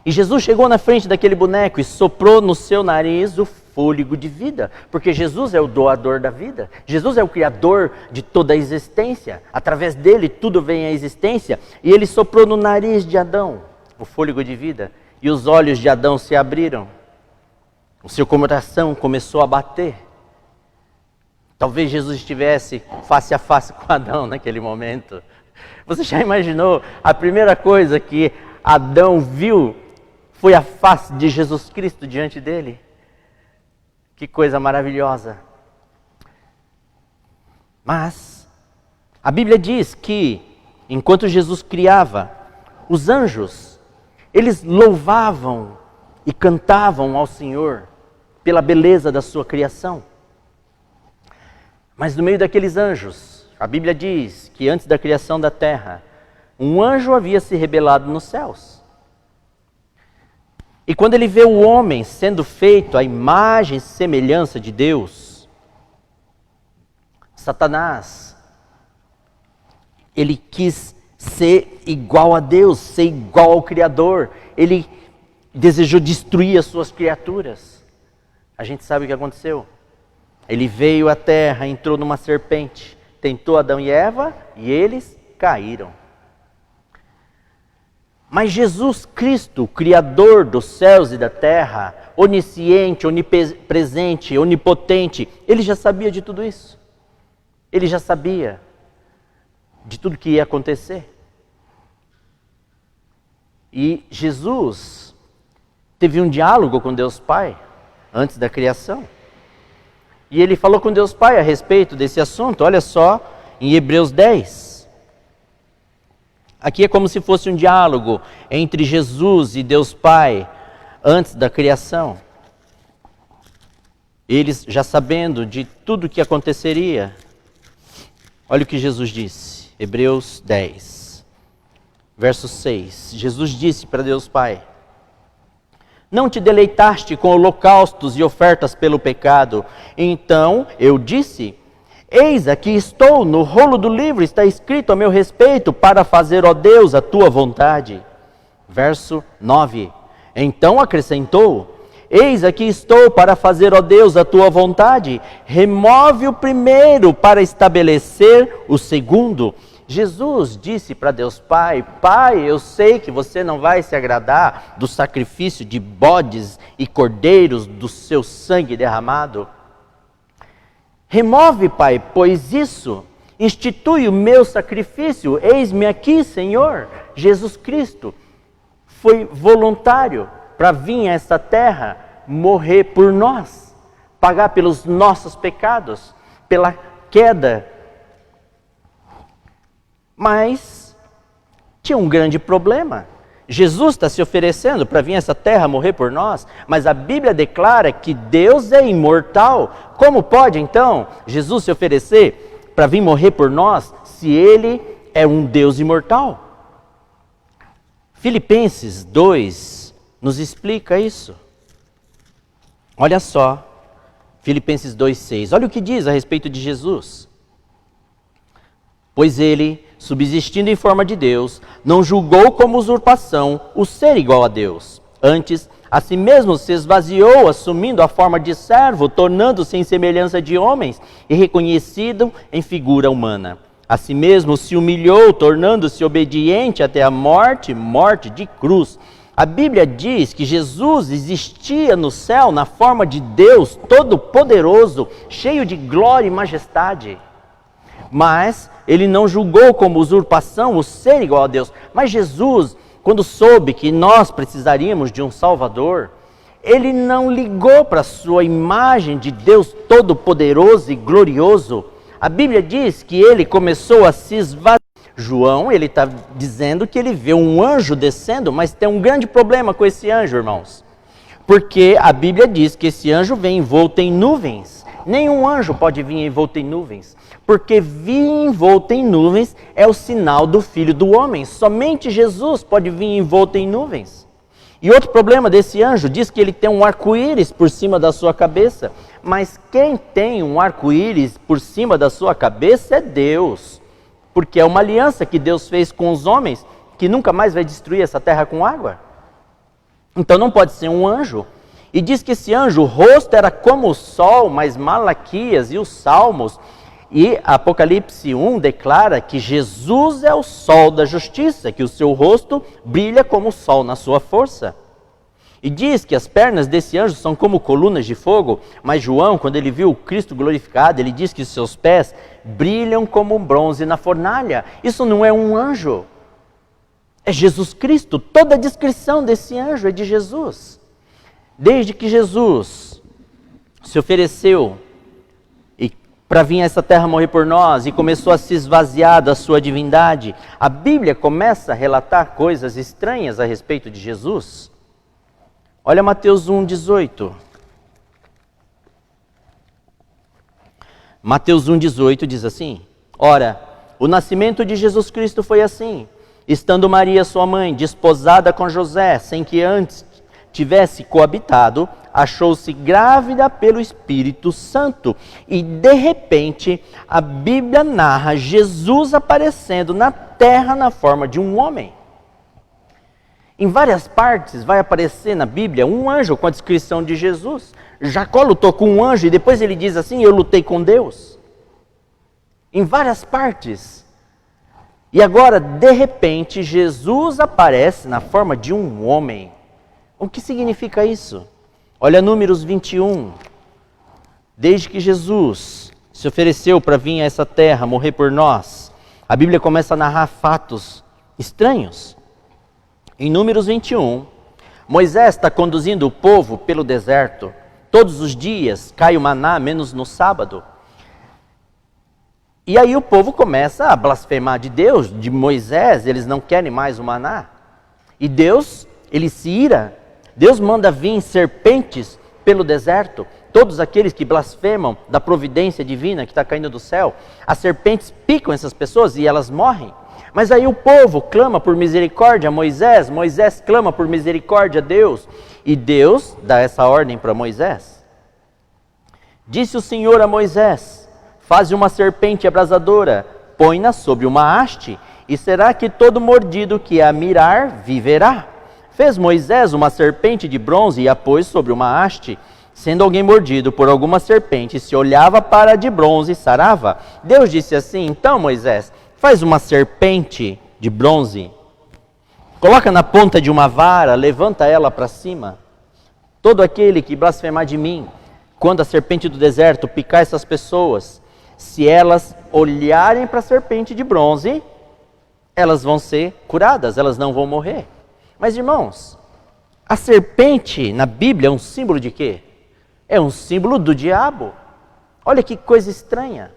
E Jesus chegou na frente daquele boneco e soprou no seu nariz o fôlego de vida, porque Jesus é o doador da vida, Jesus é o criador de toda a existência, através dele tudo vem à existência, e ele soprou no nariz de Adão o fôlego de vida, e os olhos de Adão se abriram, o seu coração começou a bater. Talvez Jesus estivesse face a face com Adão naquele momento. Você já imaginou? A primeira coisa que Adão viu foi a face de Jesus Cristo diante dele. Que coisa maravilhosa. Mas a Bíblia diz que, enquanto Jesus criava, os anjos, eles louvavam e cantavam ao Senhor pela beleza da sua criação. Mas no meio daqueles anjos, a Bíblia diz que antes da criação da terra, um anjo havia se rebelado nos céus. E quando ele vê o homem sendo feito à imagem e semelhança de Deus, Satanás, ele quis ser igual a Deus, ser igual ao Criador. Ele desejou destruir as suas criaturas. A gente sabe o que aconteceu. Ele veio à terra, entrou numa serpente, tentou Adão e Eva e eles caíram. Mas Jesus Cristo, Criador dos céus e da terra, onisciente, onipresente, onipotente, ele já sabia de tudo isso. Ele já sabia de tudo que ia acontecer. E Jesus teve um diálogo com Deus Pai antes da criação. E ele falou com Deus Pai a respeito desse assunto. Olha só, em Hebreus 10. Aqui é como se fosse um diálogo entre Jesus e Deus Pai antes da criação. Eles já sabendo de tudo o que aconteceria. Olha o que Jesus disse. Hebreus 10, verso 6. Jesus disse para Deus Pai: não te deleitaste com holocaustos e ofertas pelo pecado. Então eu disse: eis aqui estou, no rolo do livro está escrito a meu respeito, para fazer, ó Deus, a tua vontade. Verso 9. Então acrescentou: eis aqui estou para fazer, ó Deus, a tua vontade. Remove o primeiro para estabelecer o segundo. Jesus disse para Deus Pai: Pai, eu sei que você não vai se agradar do sacrifício de bodes e cordeiros do seu sangue derramado. Remove, Pai, pois isso, institui o meu sacrifício. Eis-me aqui, Senhor. Jesus Cristo foi voluntário para vir a essa terra, morrer por nós, pagar pelos nossos pecados, pela queda. Mas tinha um grande problema. Jesus está se oferecendo para vir a essa terra morrer por nós, mas a Bíblia declara que Deus é imortal. Como pode então Jesus se oferecer para vir morrer por nós se Ele é um Deus imortal? Filipenses 2 nos explica isso. Olha só, Filipenses 2,6. Olha o que diz a respeito de Jesus. Pois ele, subsistindo em forma de Deus, não julgou como usurpação o ser igual a Deus. Antes, a si mesmo se esvaziou, assumindo a forma de servo, tornando-se em semelhança de homens e reconhecido em figura humana. A si mesmo se humilhou, tornando-se obediente até a morte, morte de cruz. A Bíblia diz que Jesus existia no céu na forma de Deus Todo-Poderoso, cheio de glória e majestade. Mas ele não julgou como usurpação o ser igual a Deus. Mas Jesus, quando soube que nós precisaríamos de um Salvador, ele não ligou para a sua imagem de Deus Todo-Poderoso e glorioso. A Bíblia diz que ele começou a se esvaziar. João, ele está dizendo que ele vê um anjo descendo, mas tem um grande problema com esse anjo, irmãos. Porque a Bíblia diz que esse anjo vem envolto em nuvens. Nenhum anjo pode vir envolto em nuvens. Porque vir envolto em nuvens é o sinal do Filho do Homem. Somente Jesus pode vir envolto em nuvens. E outro problema desse anjo, diz que ele tem um arco-íris por cima da sua cabeça. Mas quem tem um arco-íris por cima da sua cabeça é Deus. Porque é uma aliança que Deus fez com os homens, que nunca mais vai destruir essa terra com água. Então não pode ser um anjo. E diz que esse anjo, o rosto era como o sol, mas Malaquias e os Salmos e Apocalipse 1 declara que Jesus é o sol da justiça, que o seu rosto brilha como o sol na sua força. E diz que as pernas desse anjo são como colunas de fogo, mas João, quando ele viu o Cristo glorificado, ele diz que os seus pés brilham como bronze na fornalha. Isso não é um anjo, é Jesus Cristo. Toda a descrição desse anjo é de Jesus. Desde que Jesus se ofereceu para vir a essa terra morrer por nós e começou a se esvaziar da sua divindade, a Bíblia começa a relatar coisas estranhas a respeito de Jesus. Olha Mateus 1,18. Mateus 1,18 diz assim: Ora, o nascimento de Jesus Cristo foi assim, estando Maria, sua mãe, desposada com José, sem que antes tivesse coabitado, achou-se grávida pelo Espírito Santo. E de repente, a Bíblia narra Jesus aparecendo na terra na forma de um homem. Em várias partes vai aparecer na Bíblia um anjo com a descrição de Jesus. Jacó lutou com um anjo e depois ele diz assim: eu lutei com Deus. Em várias partes. E agora, de repente, Jesus aparece na forma de um homem. O que significa isso? Olha Números 21. Desde que Jesus se ofereceu para vir a essa terra, morrer por nós, a Bíblia começa a narrar fatos estranhos. Em Números 21, Moisés está conduzindo o povo pelo deserto. Todos os dias cai o maná, menos no sábado. E aí o povo começa a blasfemar de Deus, de Moisés, eles não querem mais o maná. E Deus, ele se ira. Deus manda vir serpentes pelo deserto. Todos aqueles que blasfemam da providência divina que está caindo do céu, as serpentes picam essas pessoas e elas morrem. Mas aí o povo clama por misericórdia a Moisés, Moisés clama por misericórdia a Deus, e Deus dá essa ordem para Moisés. Disse o Senhor a Moisés: faze uma serpente abrasadora, põe-na sobre uma haste, e será que todo mordido que a mirar viverá. Fez Moisés uma serpente de bronze e a pôs sobre uma haste. Sendo alguém mordido por alguma serpente, se olhava para a de bronze e sarava. Deus disse assim: então Moisés, faz uma serpente de bronze, coloca na ponta de uma vara, levanta ela para cima. Todo aquele que blasfemar de mim, quando a serpente do deserto picar essas pessoas, se elas olharem para a serpente de bronze, elas vão ser curadas, elas não vão morrer. Mas irmãos, a serpente na Bíblia é um símbolo de quê? É um símbolo do diabo. Olha que coisa estranha.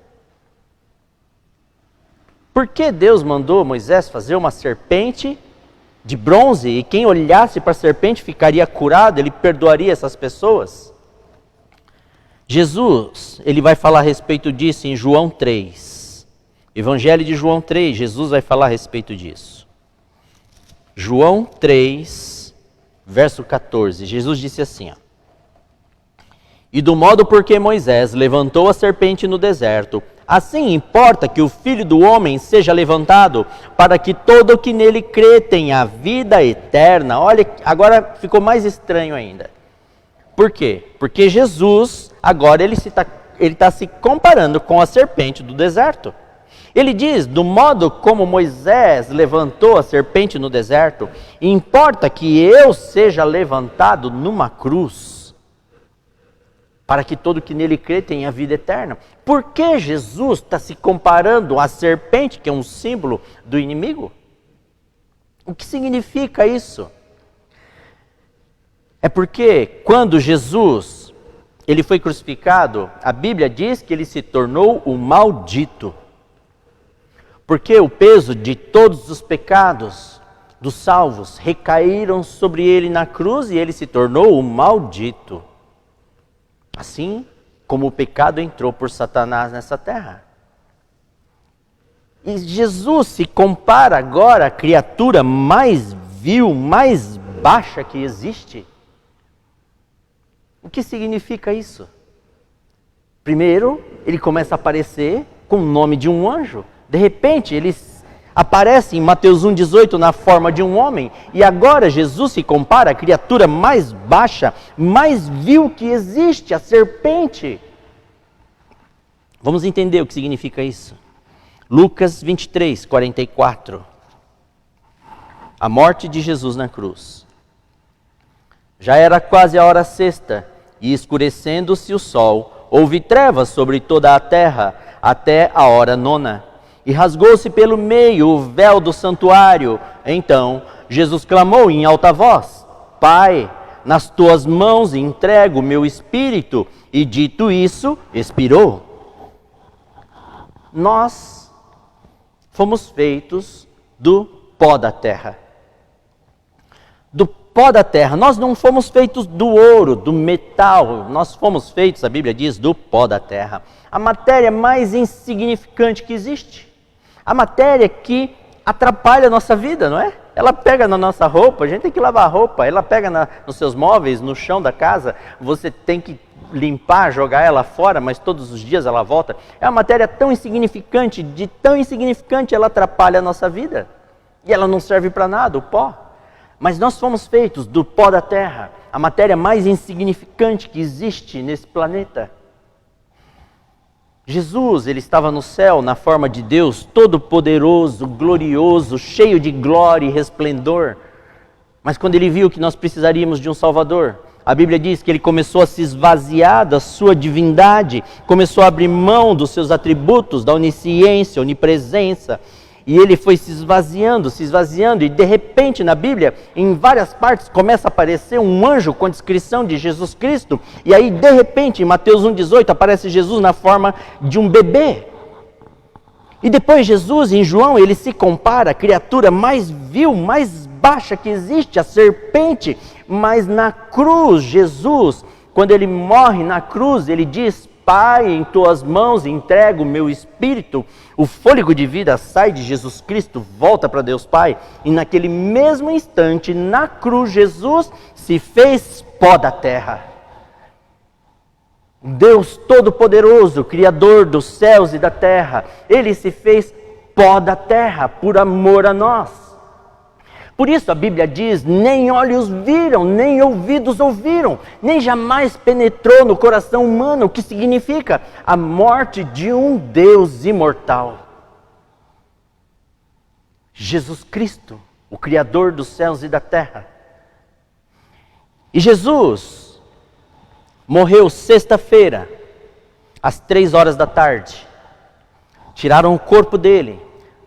Por que Deus mandou Moisés fazer uma serpente de bronze e quem olhasse para a serpente ficaria curado, ele perdoaria essas pessoas? Jesus, ele vai falar a respeito disso em João 3. Evangelho de João 3, Jesus vai falar a respeito disso. João 3, verso 14. Jesus disse assim, ó, e do modo por que Moisés levantou a serpente no deserto, assim importa que o Filho do Homem seja levantado, para que todo que nele crê tenha vida eterna. Olha, agora ficou mais estranho ainda. Por quê? Porque Jesus, agora ele está se comparando com a serpente do deserto. Ele diz, do modo como Moisés levantou a serpente no deserto, importa que eu seja levantado numa cruz, para que todo que nele crê tenha vida eterna. Por que Jesus está se comparando à serpente, que é um símbolo do inimigo? O que significa isso? É porque quando Jesus ele foi crucificado, a Bíblia diz que ele se tornou o maldito. Porque o peso de todos os pecados dos salvos recaíram sobre ele na cruz e ele se tornou o maldito. Assim como o pecado entrou por Satanás nessa terra. E Jesus se compara agora à criatura mais vil, mais baixa que existe. O que significa isso? Primeiro, ele começa a aparecer com o nome de um anjo. De repente, ele aparece em Mateus 1,18 na forma de um homem. E agora Jesus se compara à criatura mais baixa, mais vil que existe, a serpente. Vamos entender o que significa isso. Lucas 23, 44. A morte de Jesus na cruz. Já era quase a hora sexta, e escurecendo-se o sol, houve trevas sobre toda a terra, até a hora nona. E rasgou-se pelo meio o véu do santuário. Então Jesus clamou em alta voz, Pai, nas tuas mãos entrego o meu espírito. E dito isso, expirou. Nós fomos feitos do pó da terra. Do pó da terra. Nós não fomos feitos do ouro, do metal. Nós fomos feitos, a Bíblia diz, do pó da terra. A matéria mais insignificante que existe. A matéria que atrapalha a nossa vida, não é? Ela pega na nossa roupa, a gente tem que lavar a roupa, ela pega nos seus móveis, no chão da casa, você tem que limpar, jogar ela fora, mas todos os dias ela volta. É uma matéria tão insignificante, de tão insignificante ela atrapalha a nossa vida. E ela não serve para nada, o pó. Mas nós fomos feitos do pó da terra, a matéria mais insignificante que existe nesse planeta. Jesus, ele estava no céu na forma de Deus, todo-poderoso, glorioso, cheio de glória e resplendor. Mas quando ele viu que nós precisaríamos de um Salvador, a Bíblia diz que ele começou a se esvaziar da sua divindade, começou a abrir mão dos seus atributos, da onisciência, onipresença, e ele foi se esvaziando, e de repente na Bíblia, em várias partes, começa a aparecer um anjo com a descrição de Jesus Cristo, e aí de repente, em Mateus 1,18, aparece Jesus na forma de um bebê. E depois Jesus, em João, ele se compara à criatura mais vil, mais baixa que existe, a serpente, mas na cruz, Jesus, quando ele morre na cruz, ele diz, Pai, em tuas mãos entrego o meu espírito. O fôlego de vida sai de Jesus Cristo, volta para Deus Pai. E naquele mesmo instante, na cruz, Jesus se fez pó da terra. Deus Todo-Poderoso, Criador dos céus e da terra, Ele se fez pó da terra por amor a nós. Por isso a Bíblia diz, nem olhos viram, nem ouvidos ouviram, nem jamais penetrou no coração humano, o que significa a morte de um Deus imortal. Jesus Cristo, o Criador dos céus e da terra. E Jesus morreu sexta-feira, às 3 da tarde. Tiraram o corpo dele,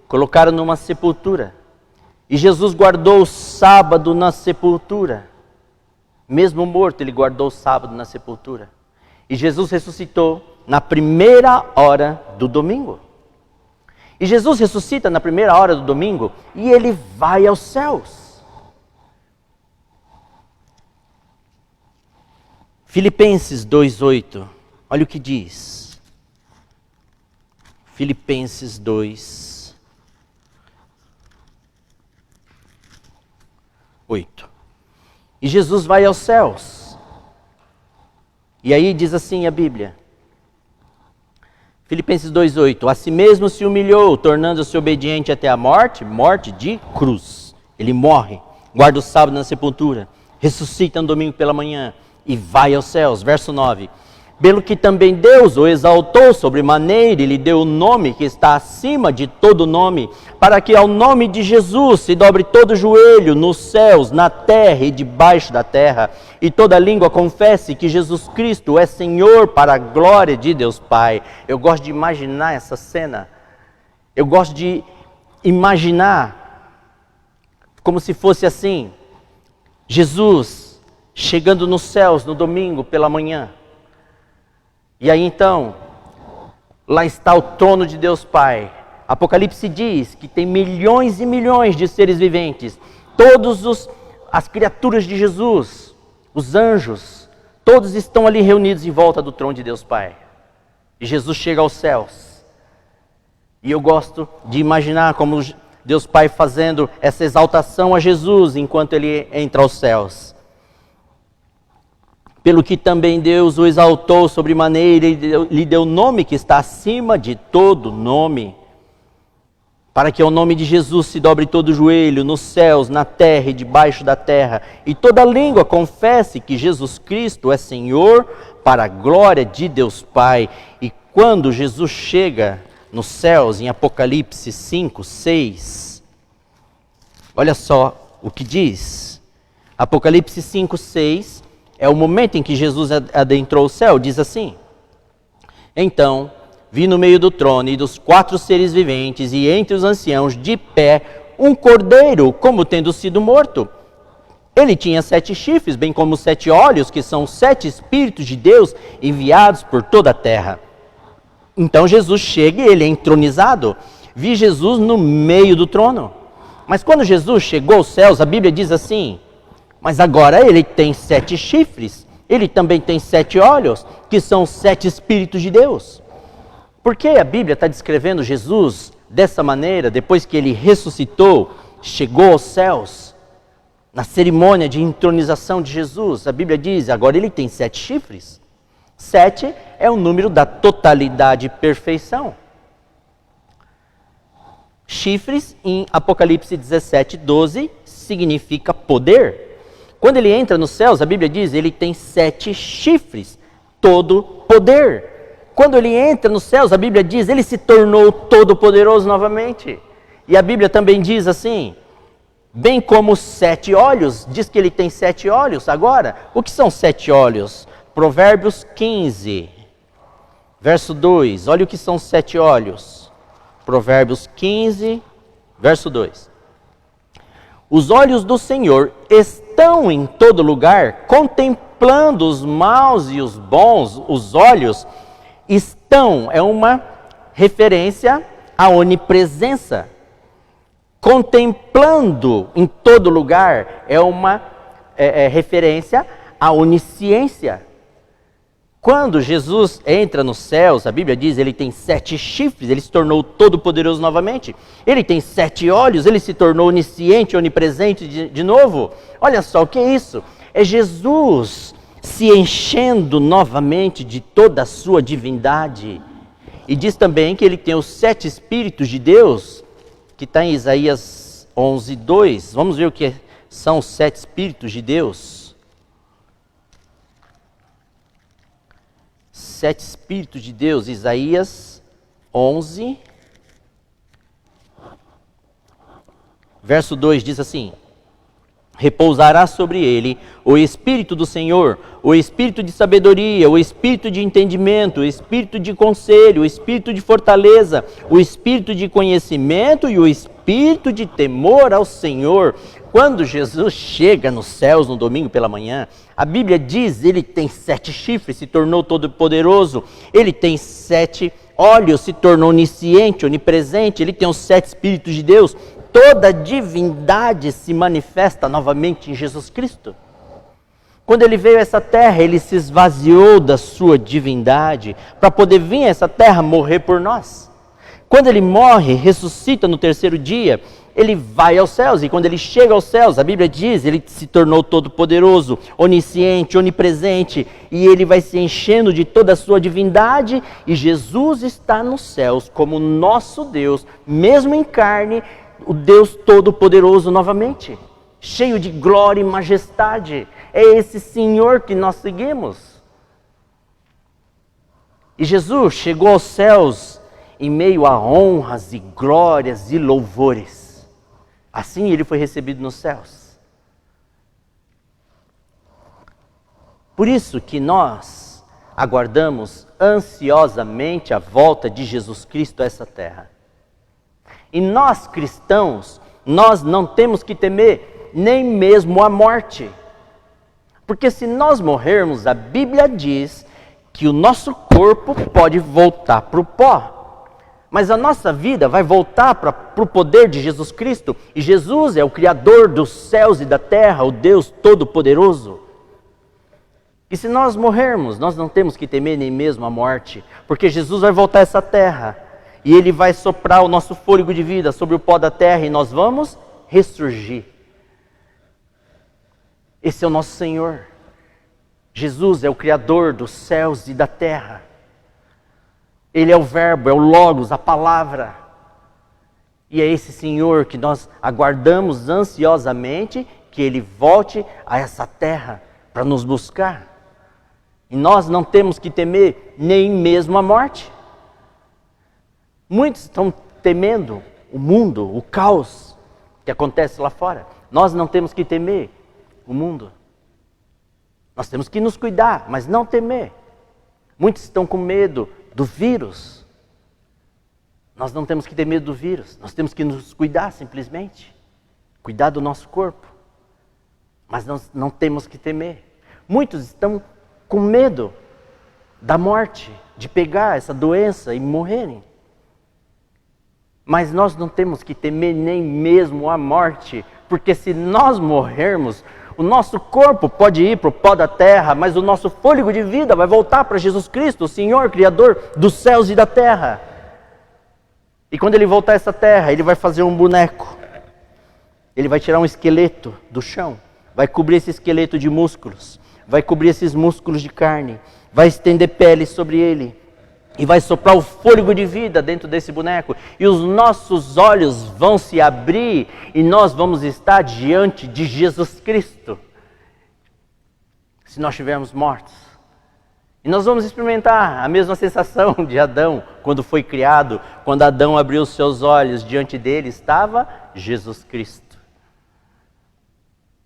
colocaram numa sepultura. E Jesus guardou o sábado na sepultura. Mesmo morto, ele guardou o sábado na sepultura. E Jesus ressuscitou na primeira hora do domingo. E Jesus ressuscita na primeira hora do domingo e ele vai aos céus. Filipenses 2:8. Olha o que diz. Filipenses 2. 8. E Jesus vai aos céus. E aí diz assim a Bíblia. Filipenses 2,8. A si mesmo se humilhou, tornando-se obediente até a morte, morte de cruz. Ele morre, guarda o sábado na sepultura, ressuscita no domingo pela manhã e vai aos céus. Verso 9. Pelo que também Deus o exaltou sobremaneira e lhe deu o nome que está acima de todo nome, para que ao nome de Jesus se dobre todo joelho nos céus, na terra e debaixo da terra, e toda língua confesse que Jesus Cristo é Senhor, para a glória de Deus Pai. Eu gosto de imaginar essa cena. Eu gosto de imaginar como se fosse assim, Jesus chegando nos céus no domingo pela manhã. E aí então, lá está o trono de Deus Pai. Apocalipse diz que tem milhões e milhões de seres viventes. As criaturas de Jesus, os anjos, todos estão ali reunidos em volta do trono de Deus Pai. E Jesus chega aos céus. E eu gosto de imaginar como Deus Pai fazendo essa exaltação a Jesus enquanto ele entra aos céus. Pelo que também Deus o exaltou sobremaneira e lhe deu o nome que está acima de todo nome, para que ao nome de Jesus se dobre todo o joelho, nos céus, na terra e debaixo da terra, e toda língua confesse que Jesus Cristo é Senhor, para a glória de Deus Pai. E quando Jesus chega nos céus, em Apocalipse 5, 6, olha só o que diz. Apocalipse 5, 6... é o momento em que Jesus adentrou o céu, diz assim. Então, vi no meio do trono e dos 4 seres viventes e entre os anciãos de pé um cordeiro, como tendo sido morto. Ele tinha 7 chifres, bem como 7 olhos, que são 7 Espíritos de Deus enviados por toda a terra. Então Jesus chega e ele é entronizado. Vi Jesus no meio do trono. Mas quando Jesus chegou aos céus, a Bíblia diz assim... Mas agora ele tem 7 chifres, ele também tem 7 olhos, que são 7 Espíritos de Deus. Por que a Bíblia está descrevendo Jesus dessa maneira, depois que ele ressuscitou, chegou aos céus, na cerimônia de entronização de Jesus? A Bíblia diz, agora ele tem 7 chifres. 7 é o número da totalidade e perfeição. Chifres, em Apocalipse 17, 12, significa poder. Quando ele entra nos céus, a Bíblia diz, ele tem 7 chifres, todo poder. Quando ele entra nos céus, a Bíblia diz, ele se tornou todo poderoso novamente. E a Bíblia também diz assim, bem como 7 olhos, diz que ele tem 7 olhos. Agora, o que são 7 olhos? Provérbios 15, verso 2, olha o que são 7 olhos. Provérbios 15, verso 2. Os olhos do Senhor estão em todo lugar, contemplando os maus e os bons. Os olhos estão, é uma referência à onipresença. Contemplando em todo lugar é uma referência à onisciência. Quando Jesus entra nos céus, a Bíblia diz, ele tem 7 chifres, ele se tornou todo poderoso novamente. Ele tem 7 olhos, ele se tornou onisciente, onipresente de novo. Olha só, o que é isso? É Jesus se enchendo novamente de toda a sua divindade. E diz também que ele tem os 7 Espíritos de Deus, que está em Isaías 11, 2. Vamos ver o que são os 7 Espíritos de Deus. 7 Espíritos de Deus, Isaías 11, verso 2 diz assim: repousará sobre ele o Espírito do Senhor, o Espírito de sabedoria, o Espírito de entendimento, o Espírito de conselho, o Espírito de fortaleza, o Espírito de conhecimento e o Espírito de temor ao Senhor. Quando Jesus chega nos céus no domingo pela manhã, a Bíblia diz, ele tem 7 chifres, se tornou todo poderoso, ele tem 7 olhos, se tornou onisciente, onipresente, ele tem os 7 Espíritos de Deus. Toda a divindade se manifesta novamente em Jesus Cristo. Quando ele veio a essa terra, ele se esvaziou da sua divindade para poder vir a essa terra morrer por nós. Quando ele morre, ressuscita no terceiro dia, ele vai aos céus, e quando ele chega aos céus, a Bíblia diz, ele se tornou todo-poderoso, onisciente, onipresente, e ele vai se enchendo de toda a sua divindade, e Jesus está nos céus como nosso Deus, mesmo em carne, o Deus todo-poderoso novamente, cheio de glória e majestade. É esse Senhor que nós seguimos. E Jesus chegou aos céus em meio a honras e glórias e louvores. Assim ele foi recebido nos céus. Por isso que nós aguardamos ansiosamente a volta de Jesus Cristo a essa terra. E nós cristãos, nós não temos que temer nem mesmo a morte. Porque se nós morrermos, a Bíblia diz que o nosso corpo pode voltar para o pó. Mas a nossa vida vai voltar para o poder de Jesus Cristo. E Jesus é o Criador dos céus e da terra, o Deus Todo-Poderoso. E se nós morrermos, nós não temos que temer nem mesmo a morte. Porque Jesus vai voltar a essa terra. E Ele vai soprar o nosso fôlego de vida sobre o pó da terra e nós vamos ressurgir. Esse é o nosso Senhor. Jesus é o Criador dos céus e da terra. Ele é o Verbo, é o Logos, a Palavra. E é esse Senhor que nós aguardamos ansiosamente que Ele volte a essa terra para nos buscar. E nós não temos que temer nem mesmo a morte. Muitos estão temendo o mundo, o caos que acontece lá fora. Nós não temos que temer o mundo. Nós temos que nos cuidar, mas não temer. Muitos estão com medo do vírus. Nós não temos que ter medo do vírus. Nós temos que nos cuidar simplesmente. Cuidar do nosso corpo. Mas nós não temos que temer. Muitos estão com medo da morte, de pegar essa doença e morrerem. Mas nós não temos que temer nem mesmo a morte, porque se nós morrermos, o nosso corpo pode ir para o pó da terra, mas o nosso fôlego de vida vai voltar para Jesus Cristo, o Senhor, Criador dos céus e da terra. E quando Ele voltar a essa terra, Ele vai fazer um boneco. Ele vai tirar um esqueleto do chão, vai cobrir esse esqueleto de músculos, vai cobrir esses músculos de carne, vai estender pele sobre ele. E vai soprar o fôlego de vida dentro desse boneco. E os nossos olhos vão se abrir. E nós vamos estar diante de Jesus Cristo. Se nós estivermos mortos. E nós vamos experimentar a mesma sensação de Adão quando foi criado. Quando Adão abriu os seus olhos, diante dele estava Jesus Cristo.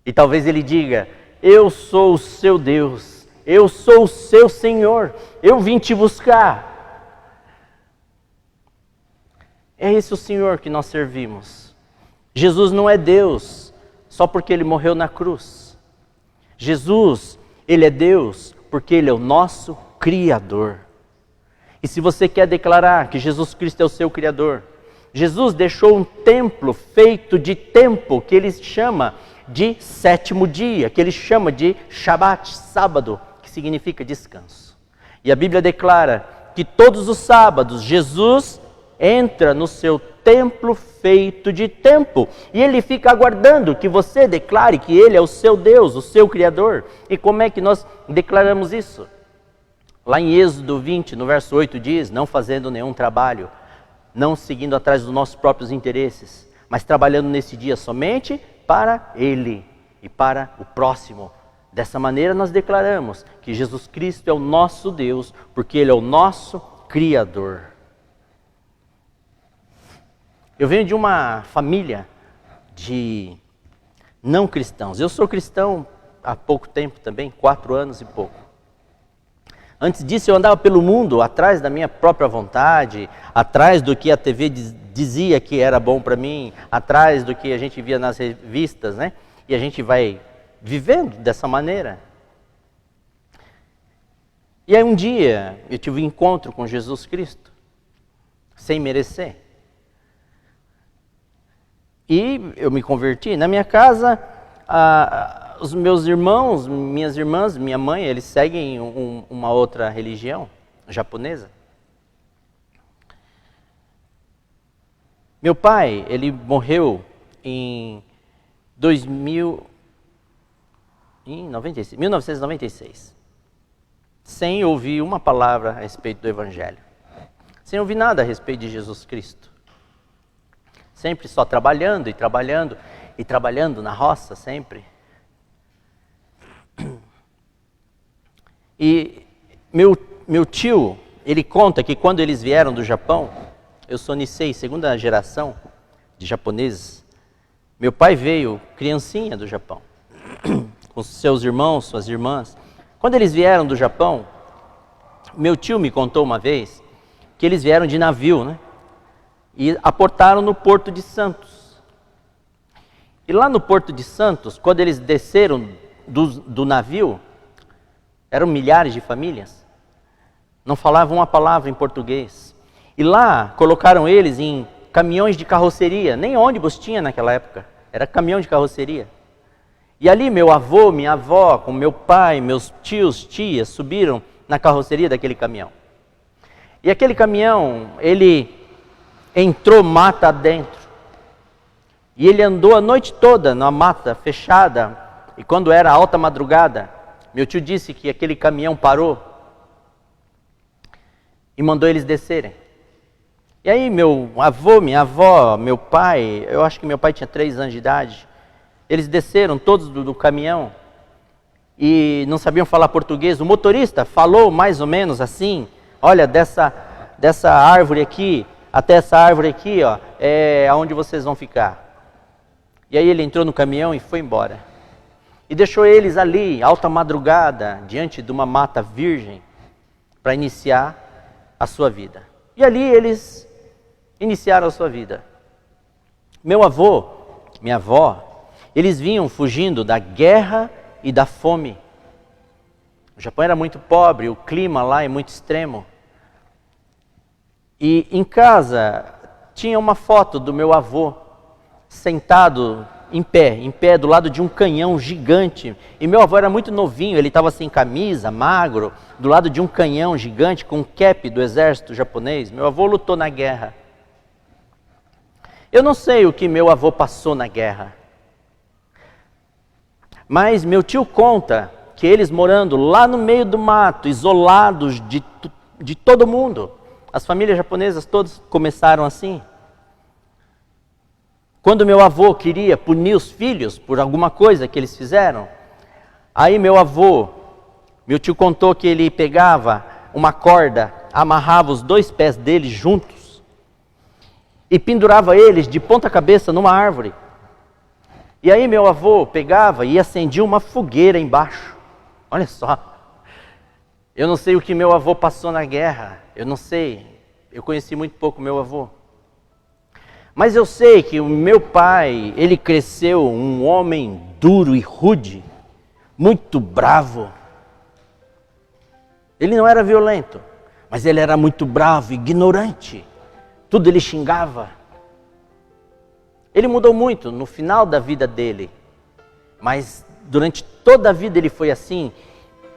E talvez ele diga: eu sou o seu Deus. Eu sou o seu Senhor. Eu vim te buscar. É esse o Senhor que nós servimos. Jesus não é Deus só porque Ele morreu na cruz. Jesus, Ele é Deus porque Ele é o nosso Criador. E se você quer declarar que Jesus Cristo é o seu Criador, Jesus deixou um templo feito de tempo que Ele chama de sétimo dia, que Ele chama de Shabat, sábado, que significa descanso. E a Bíblia declara que todos os sábados Jesus entra no seu templo feito de tempo. E Ele fica aguardando que você declare que Ele é o seu Deus, o seu Criador. E como é que nós declaramos isso? Lá em Êxodo 20, no verso 8 diz: não fazendo nenhum trabalho, não seguindo atrás dos nossos próprios interesses, mas trabalhando nesse dia somente para Ele e para o próximo. Dessa maneira nós declaramos que Jesus Cristo é o nosso Deus, porque Ele é o nosso Criador. Eu venho de uma família de não cristãos. Eu sou cristão há pouco tempo também, 4 anos e pouco. Antes disso eu andava pelo mundo, atrás da minha própria vontade, atrás do que a TV dizia que era bom para mim, atrás do que a gente via nas revistas, né? E a gente vai vivendo dessa maneira. E aí um dia eu tive um encontro com Jesus Cristo, sem merecer. E eu me converti. Na minha casa, os meus irmãos, minhas irmãs, minha mãe, eles seguem uma outra religião japonesa. Meu pai, ele morreu em 1996, sem ouvir uma palavra a respeito do Evangelho, sem ouvir nada a respeito de Jesus Cristo. Sempre só trabalhando e trabalhando e trabalhando na roça, sempre. E meu tio, ele conta que quando eles vieram do Japão, eu sou Nisei, segunda geração de japoneses. Meu pai veio criancinha do Japão, com seus irmãos, suas irmãs. Quando eles vieram do Japão, meu tio me contou uma vez que eles vieram de navio, né? E aportaram no Porto de Santos. E lá no Porto de Santos, quando eles desceram do navio, eram milhares de famílias, não falavam uma palavra em português. E lá colocaram eles em caminhões de carroceria, nem ônibus tinha naquela época, era caminhão de carroceria. E ali meu avô, minha avó, com meu pai, meus tios, tias, subiram na carroceria daquele caminhão. E aquele caminhão, ele entrou mata adentro. E ele andou a noite toda na mata fechada. E quando era alta madrugada, meu tio disse que aquele caminhão parou e mandou eles descerem. E aí meu avô, minha avó, meu pai, eu acho que meu pai tinha 3 anos de idade, eles desceram todos do caminhão e não sabiam falar português. O motorista falou mais ou menos assim: olha, dessa árvore aqui até essa árvore aqui, ó, é aonde vocês vão ficar. E aí ele entrou no caminhão e foi embora. E deixou eles ali, alta madrugada, diante de uma mata virgem, para iniciar a sua vida. E ali eles iniciaram a sua vida. Meu avô, minha avó, eles vinham fugindo da guerra e da fome. O Japão era muito pobre, o clima lá é muito extremo. E em casa tinha uma foto do meu avô sentado em pé do lado de um canhão gigante. E meu avô era muito novinho, ele estava sem camisa, magro, do lado de um canhão gigante com um cap do exército japonês. Meu avô lutou na guerra. Eu não sei o que meu avô passou na guerra, mas meu tio conta que eles morando lá no meio do mato, isolados de todo mundo. As famílias japonesas todas começaram assim. Quando meu avô queria punir os filhos por alguma coisa que eles fizeram, aí meu tio contou que ele pegava uma corda, amarrava os 2 pés deles juntos e pendurava eles de ponta cabeça numa árvore. E aí meu avô pegava e acendia uma fogueira embaixo. Olha só. Eu não sei o que meu avô passou na guerra, eu não sei, eu conheci muito pouco meu avô. Mas eu sei que o meu pai, ele cresceu um homem duro e rude, muito bravo. Ele não era violento, mas ele era muito bravo, ignorante, tudo ele xingava. Ele mudou muito no final da vida dele, mas durante toda a vida ele foi assim,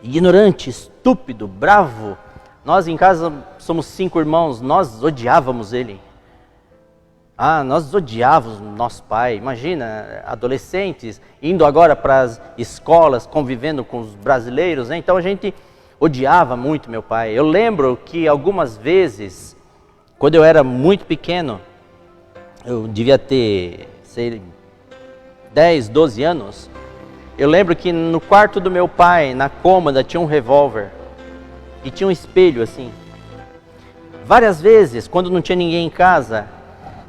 ignorante, estúpido, bravo. Nós em casa somos 5 irmãos, nós odiávamos ele. Nós odiávamos nosso pai. Imagina, adolescentes, indo agora para as escolas, convivendo com os brasileiros, né? Então a gente odiava muito meu pai. Eu lembro que algumas vezes, quando eu era muito pequeno, eu devia ter, sei, 10, 12 anos, eu lembro que no quarto do meu pai, na cômoda, tinha um revólver e tinha um espelho assim. Várias vezes, quando não tinha ninguém em casa,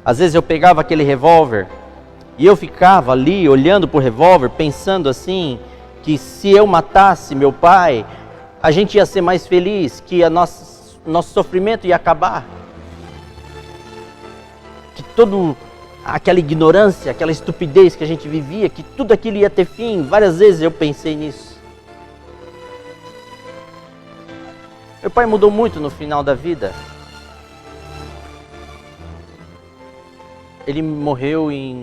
às vezes eu pegava aquele revólver e eu ficava ali olhando para o revólver, pensando assim, que se eu matasse meu pai, a gente ia ser mais feliz, que nosso sofrimento ia acabar. Que toda aquela ignorância, aquela estupidez que a gente vivia, que tudo aquilo ia ter fim. Várias vezes eu pensei nisso. Meu pai mudou muito no final da vida. Ele morreu em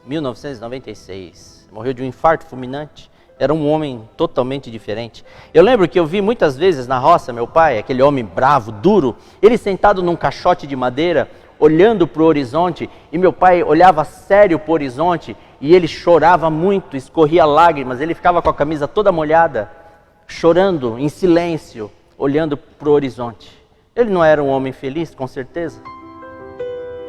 1996. Morreu de um infarto fulminante. Era um homem totalmente diferente. Eu lembro que eu vi muitas vezes na roça meu pai, aquele homem bravo, duro, ele sentado num caixote de madeira, olhando para o horizonte, e meu pai olhava sério para o horizonte, e ele chorava muito, escorria lágrimas, ele ficava com a camisa toda molhada, chorando em silêncio, olhando para o horizonte. Ele não era um homem feliz, com certeza.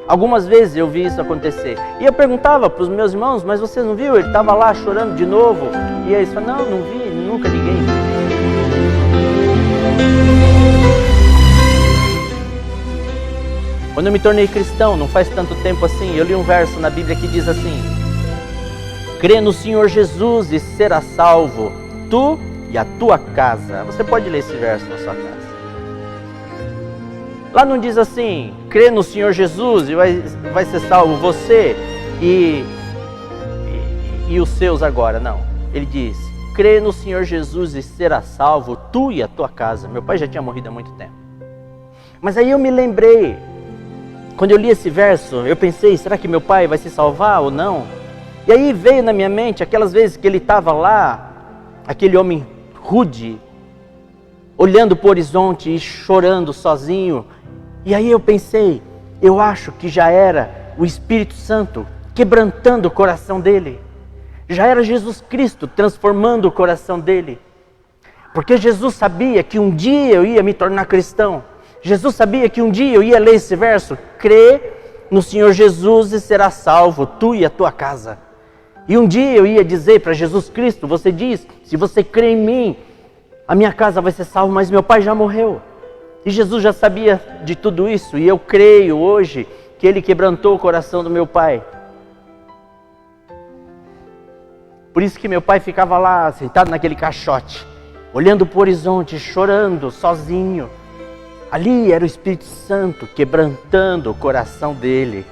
Algumas vezes eu vi isso acontecer. E eu perguntava para os meus irmãos, mas você não viu? Ele estava lá chorando de novo. E eles falavam, não vi, nunca ninguém viu. Quando eu me tornei cristão, não faz tanto tempo assim, eu li um verso na Bíblia que diz assim: crê no Senhor Jesus e será salvo, tu e a tua casa. Você pode ler esse verso na sua casa. Lá não diz assim, crê no Senhor Jesus e vai ser salvo você e os seus agora. Não, ele diz, crê no Senhor Jesus e será salvo tu e a tua casa. Meu pai já tinha morrido há muito tempo. Mas aí eu me lembrei, quando eu li esse verso, eu pensei, será que meu pai vai se salvar ou não? E aí veio na minha mente aquelas vezes que ele estava lá, aquele homem rude, olhando para o horizonte e chorando sozinho. E aí eu pensei, eu acho que já era o Espírito Santo quebrantando o coração dele. Já era Jesus Cristo transformando o coração dele. Porque Jesus sabia que um dia eu ia me tornar cristão. Jesus sabia que um dia eu ia ler esse verso, crê no Senhor Jesus e será salvo, tu e a tua casa. E um dia eu ia dizer para Jesus Cristo, você diz, se você crê em mim, a minha casa vai ser salva, mas meu pai já morreu. E Jesus já sabia de tudo isso, e eu creio hoje que ele quebrantou o coração do meu pai. Por isso que meu pai ficava lá, sentado naquele caixote, olhando para o horizonte, chorando, sozinho. Ali era o Espírito Santo quebrantando o coração dele.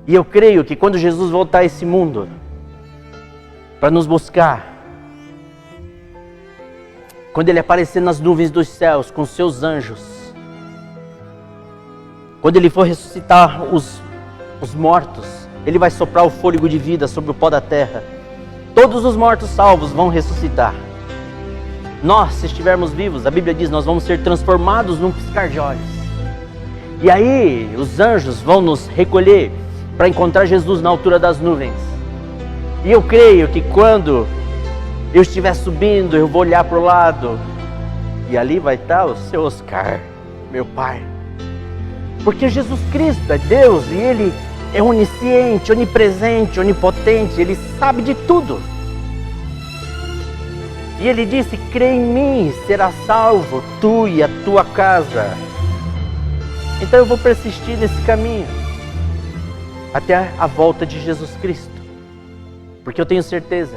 E eu creio que quando Jesus voltar a esse mundo, para nos buscar, quando ele aparecer nas nuvens dos céus com seus anjos, quando ele for ressuscitar os mortos, ele vai soprar o fôlego de vida sobre o pó da terra. Todos os mortos salvos vão ressuscitar. Nós, se estivermos vivos, a Bíblia diz, nós vamos ser transformados num piscar de olhos. E aí, os anjos vão nos recolher para encontrar Jesus na altura das nuvens. E eu creio que quando eu estiver subindo, eu vou olhar para o lado, e ali vai estar o seu Oscar, meu pai. Porque Jesus Cristo é Deus, e Ele é onisciente, onipresente, onipotente, Ele sabe de tudo. E Ele disse, crê em mim, será salvo, tu e a tua casa. Então eu vou persistir nesse caminho, até a volta de Jesus Cristo. Porque eu tenho certeza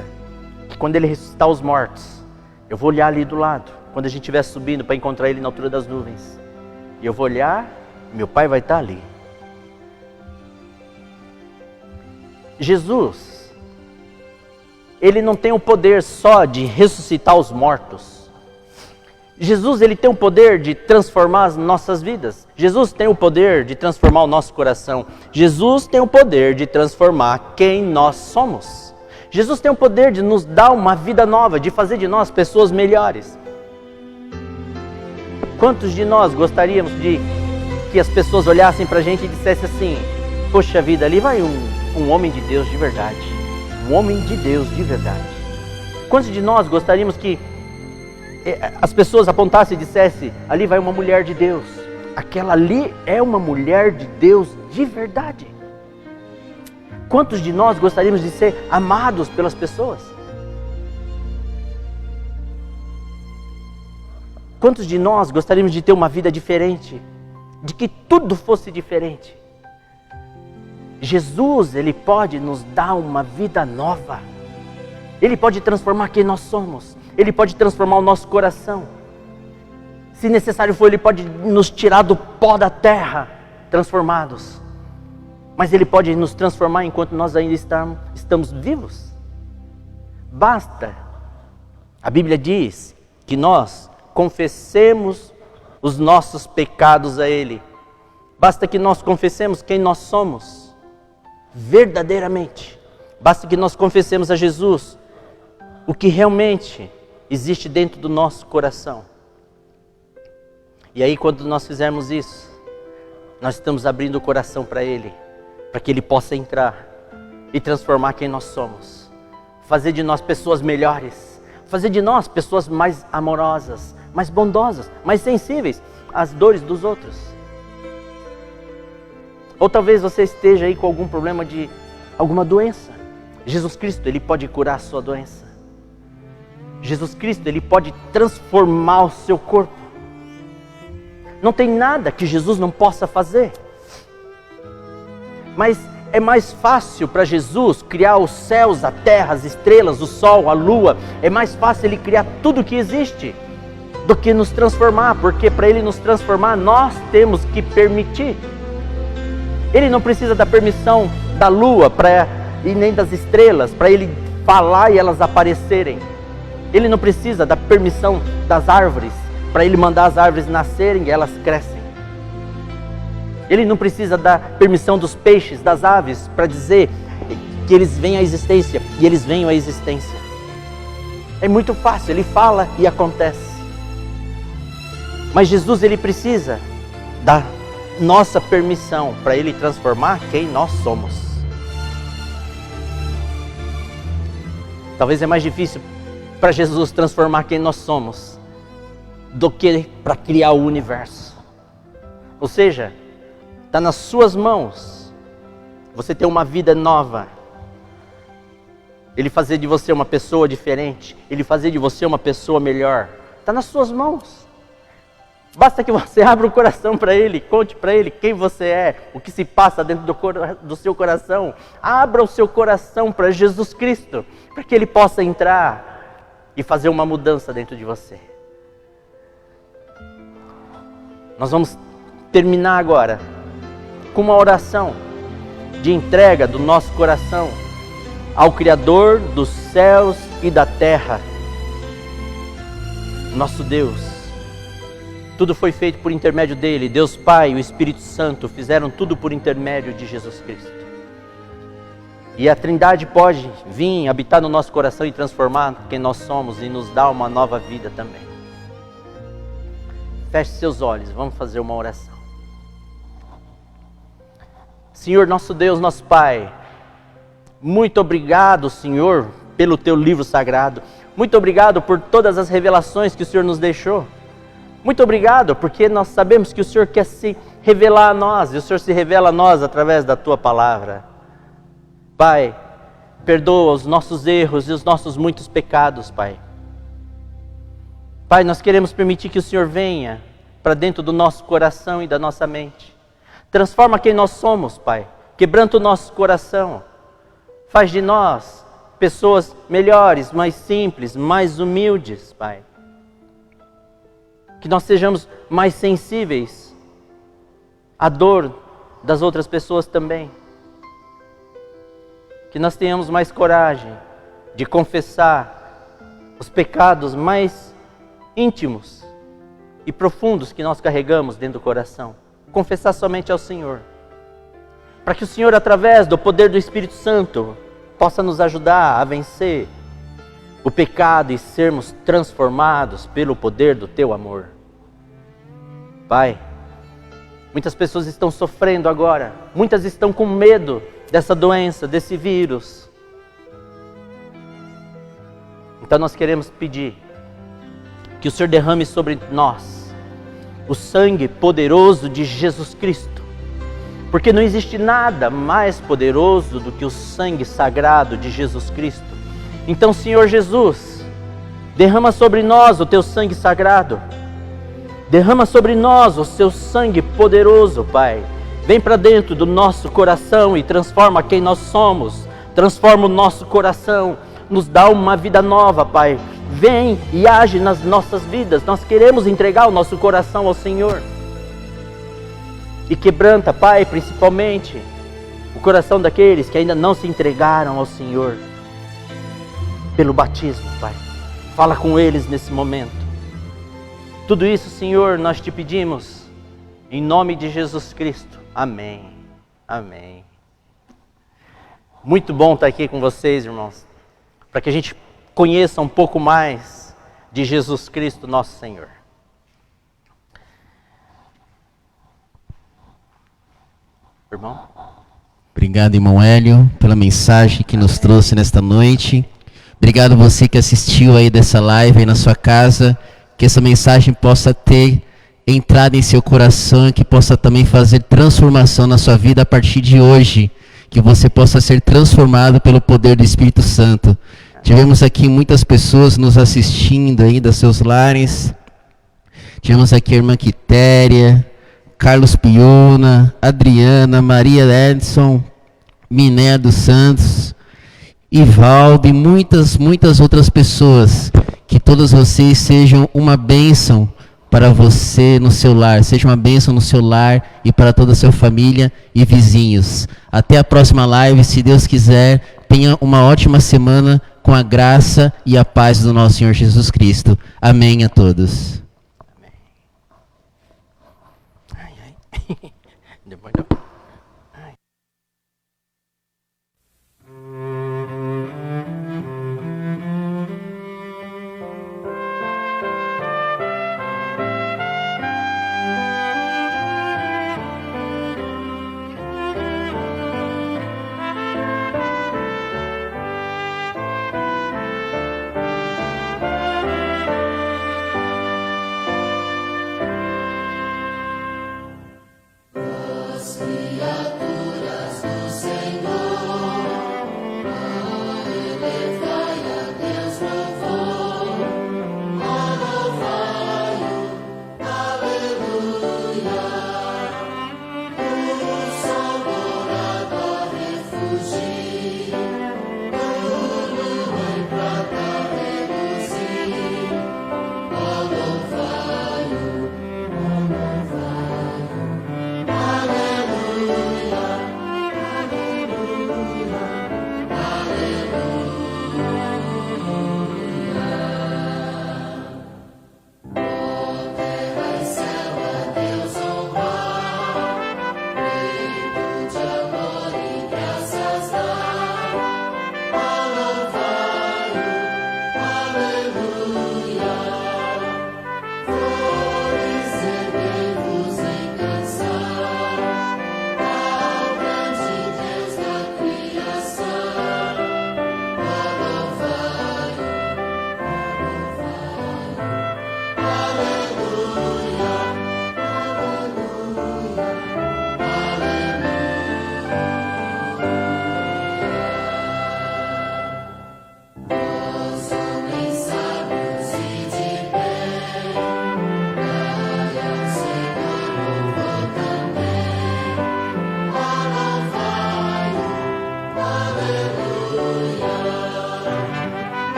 que quando Ele ressuscitar os mortos, eu vou olhar ali do lado, quando a gente estiver subindo para encontrar Ele na altura das nuvens. E eu vou olhar, meu pai vai estar ali. Jesus, Ele não tem o poder só de ressuscitar os mortos. Jesus, Ele tem o poder de transformar as nossas vidas. Jesus tem o poder de transformar o nosso coração. Jesus tem o poder de transformar quem nós somos. Jesus tem o poder de nos dar uma vida nova, de fazer de nós pessoas melhores. Quantos de nós gostaríamos de que as pessoas olhassem para a gente e dissessem assim, poxa vida, ali vai um homem de Deus de verdade. Um homem de Deus de verdade. Quantos de nós gostaríamos que as pessoas apontassem e dissessem, ali vai uma mulher de Deus. Aquela ali é uma mulher de Deus de verdade. Quantos de nós gostaríamos de ser amados pelas pessoas? Quantos de nós gostaríamos de ter uma vida diferente? De que tudo fosse diferente? Jesus, Ele pode nos dar uma vida nova. Ele pode transformar quem nós somos. Ele pode transformar o nosso coração. Se necessário for, Ele pode nos tirar do pó da terra, transformados. Mas Ele pode nos transformar enquanto nós ainda estamos vivos. Basta. A Bíblia diz que nós confessemos os nossos pecados a Ele. Basta que nós confessemos quem nós somos, verdadeiramente. Basta que nós confessemos a Jesus o que realmente existe dentro do nosso coração. E aí, quando nós fizermos isso, nós estamos abrindo o coração para Ele, para que Ele possa entrar e transformar quem nós somos. Fazer de nós pessoas melhores. Fazer de nós pessoas mais amorosas, mais bondosas, mais sensíveis às dores dos outros. Ou talvez você esteja aí com algum problema de alguma doença. Jesus Cristo, Ele pode curar a sua doença. Jesus Cristo, Ele pode transformar o seu corpo. Não tem nada que Jesus não possa fazer. Mas é mais fácil para Jesus criar os céus, a terra, as estrelas, o sol, a lua. É mais fácil Ele criar tudo que existe do que nos transformar. Porque para Ele nos transformar, nós temos que permitir. Ele não precisa da permissão da lua e nem das estrelas para Ele falar e elas aparecerem. Ele não precisa da permissão das árvores para Ele mandar as árvores nascerem e elas crescem. Ele não precisa da permissão dos peixes, das aves, para dizer que eles vêm à existência e eles venham à existência. É muito fácil, Ele fala e acontece. Mas Jesus, Ele precisa da nossa permissão para Ele transformar quem nós somos. Talvez é mais difícil para Jesus transformar quem nós somos do que para criar o universo. Ou seja, está nas suas mãos você ter uma vida nova. Ele fazer de você uma pessoa diferente. Ele fazer de você uma pessoa melhor. Está nas suas mãos. Basta que você abra o coração para Ele, conte para Ele quem você é, o que se passa dentro do seu coração. Abra o seu coração para Jesus Cristo, para que Ele possa entrar e fazer uma mudança dentro de você. Nós vamos terminar agora com uma oração de entrega do nosso coração ao Criador dos céus e da terra, nosso Deus. Tudo foi feito por intermédio dele. Deus Pai e o Espírito Santo fizeram tudo por intermédio de Jesus Cristo. E a Trindade pode vir, habitar no nosso coração e transformar quem nós somos e nos dar uma nova vida também. Feche seus olhos, vamos fazer uma oração. Senhor, nosso Deus, nosso Pai, muito obrigado, Senhor, pelo Teu livro sagrado. Muito obrigado por todas as revelações que o Senhor nos deixou. Muito obrigado, porque nós sabemos que o Senhor quer se revelar a nós, e o Senhor se revela a nós através da Tua palavra. Pai, perdoa os nossos erros e os nossos muitos pecados, Pai. Pai, nós queremos permitir que o Senhor venha para dentro do nosso coração e da nossa mente. Transforma quem nós somos, Pai. Quebranta o nosso coração. Faz de nós pessoas melhores, mais simples, mais humildes, Pai. Que nós sejamos mais sensíveis à dor das outras pessoas também. Que nós tenhamos mais coragem de confessar os pecados mais íntimos e profundos que nós carregamos dentro do coração. Confessar somente ao Senhor. Para que o Senhor, através do poder do Espírito Santo, possa nos ajudar a vencer o pecado e sermos transformados pelo poder do Teu amor. Pai, muitas pessoas estão sofrendo agora, muitas estão com medo dessa doença, desse vírus. Então nós queremos pedir que o Senhor derrame sobre nós o sangue poderoso de Jesus Cristo, porque não existe nada mais poderoso do que o sangue sagrado de Jesus Cristo. Então, Senhor Jesus, derrama sobre nós o Teu sangue sagrado, derrama sobre nós o Seu sangue poderoso, Pai. Vem para dentro do nosso coração e transforma quem nós somos, transforma o nosso coração, nos dá uma vida nova, Pai. Vem e age nas nossas vidas. Nós queremos entregar o nosso coração ao Senhor. E quebranta, Pai, principalmente o coração daqueles que ainda não se entregaram ao Senhor pelo batismo, Pai. Fala com eles nesse momento. Tudo isso, Senhor, nós te pedimos em nome de Jesus Cristo. Amém. Amém. Muito bom estar aqui com vocês, irmãos, para que a gente conheça um pouco mais de Jesus Cristo, nosso Senhor. irmão. Obrigado, irmão Hélio, pela mensagem que nos trouxe nesta noite. Obrigado você que assistiu aí dessa live aí na sua casa. Que essa mensagem possa ter entrado em seu coração, que possa também fazer transformação na sua vida a partir de hoje. Que você possa ser transformado pelo poder do Espírito Santo. Tivemos aqui muitas pessoas nos assistindo aí das seus lares. Tivemos aqui a irmã Quitéria, Carlos Piona, Adriana, Maria Edson, Miné dos Santos, Ivaldo e muitas outras pessoas. Que todos vocês sejam uma bênção para você no seu lar, seja uma bênção no seu lar e para toda a sua família e vizinhos. Até a próxima live, se Deus quiser. Tenha uma ótima semana com a graça e a paz do nosso Senhor Jesus Cristo. Amém a todos.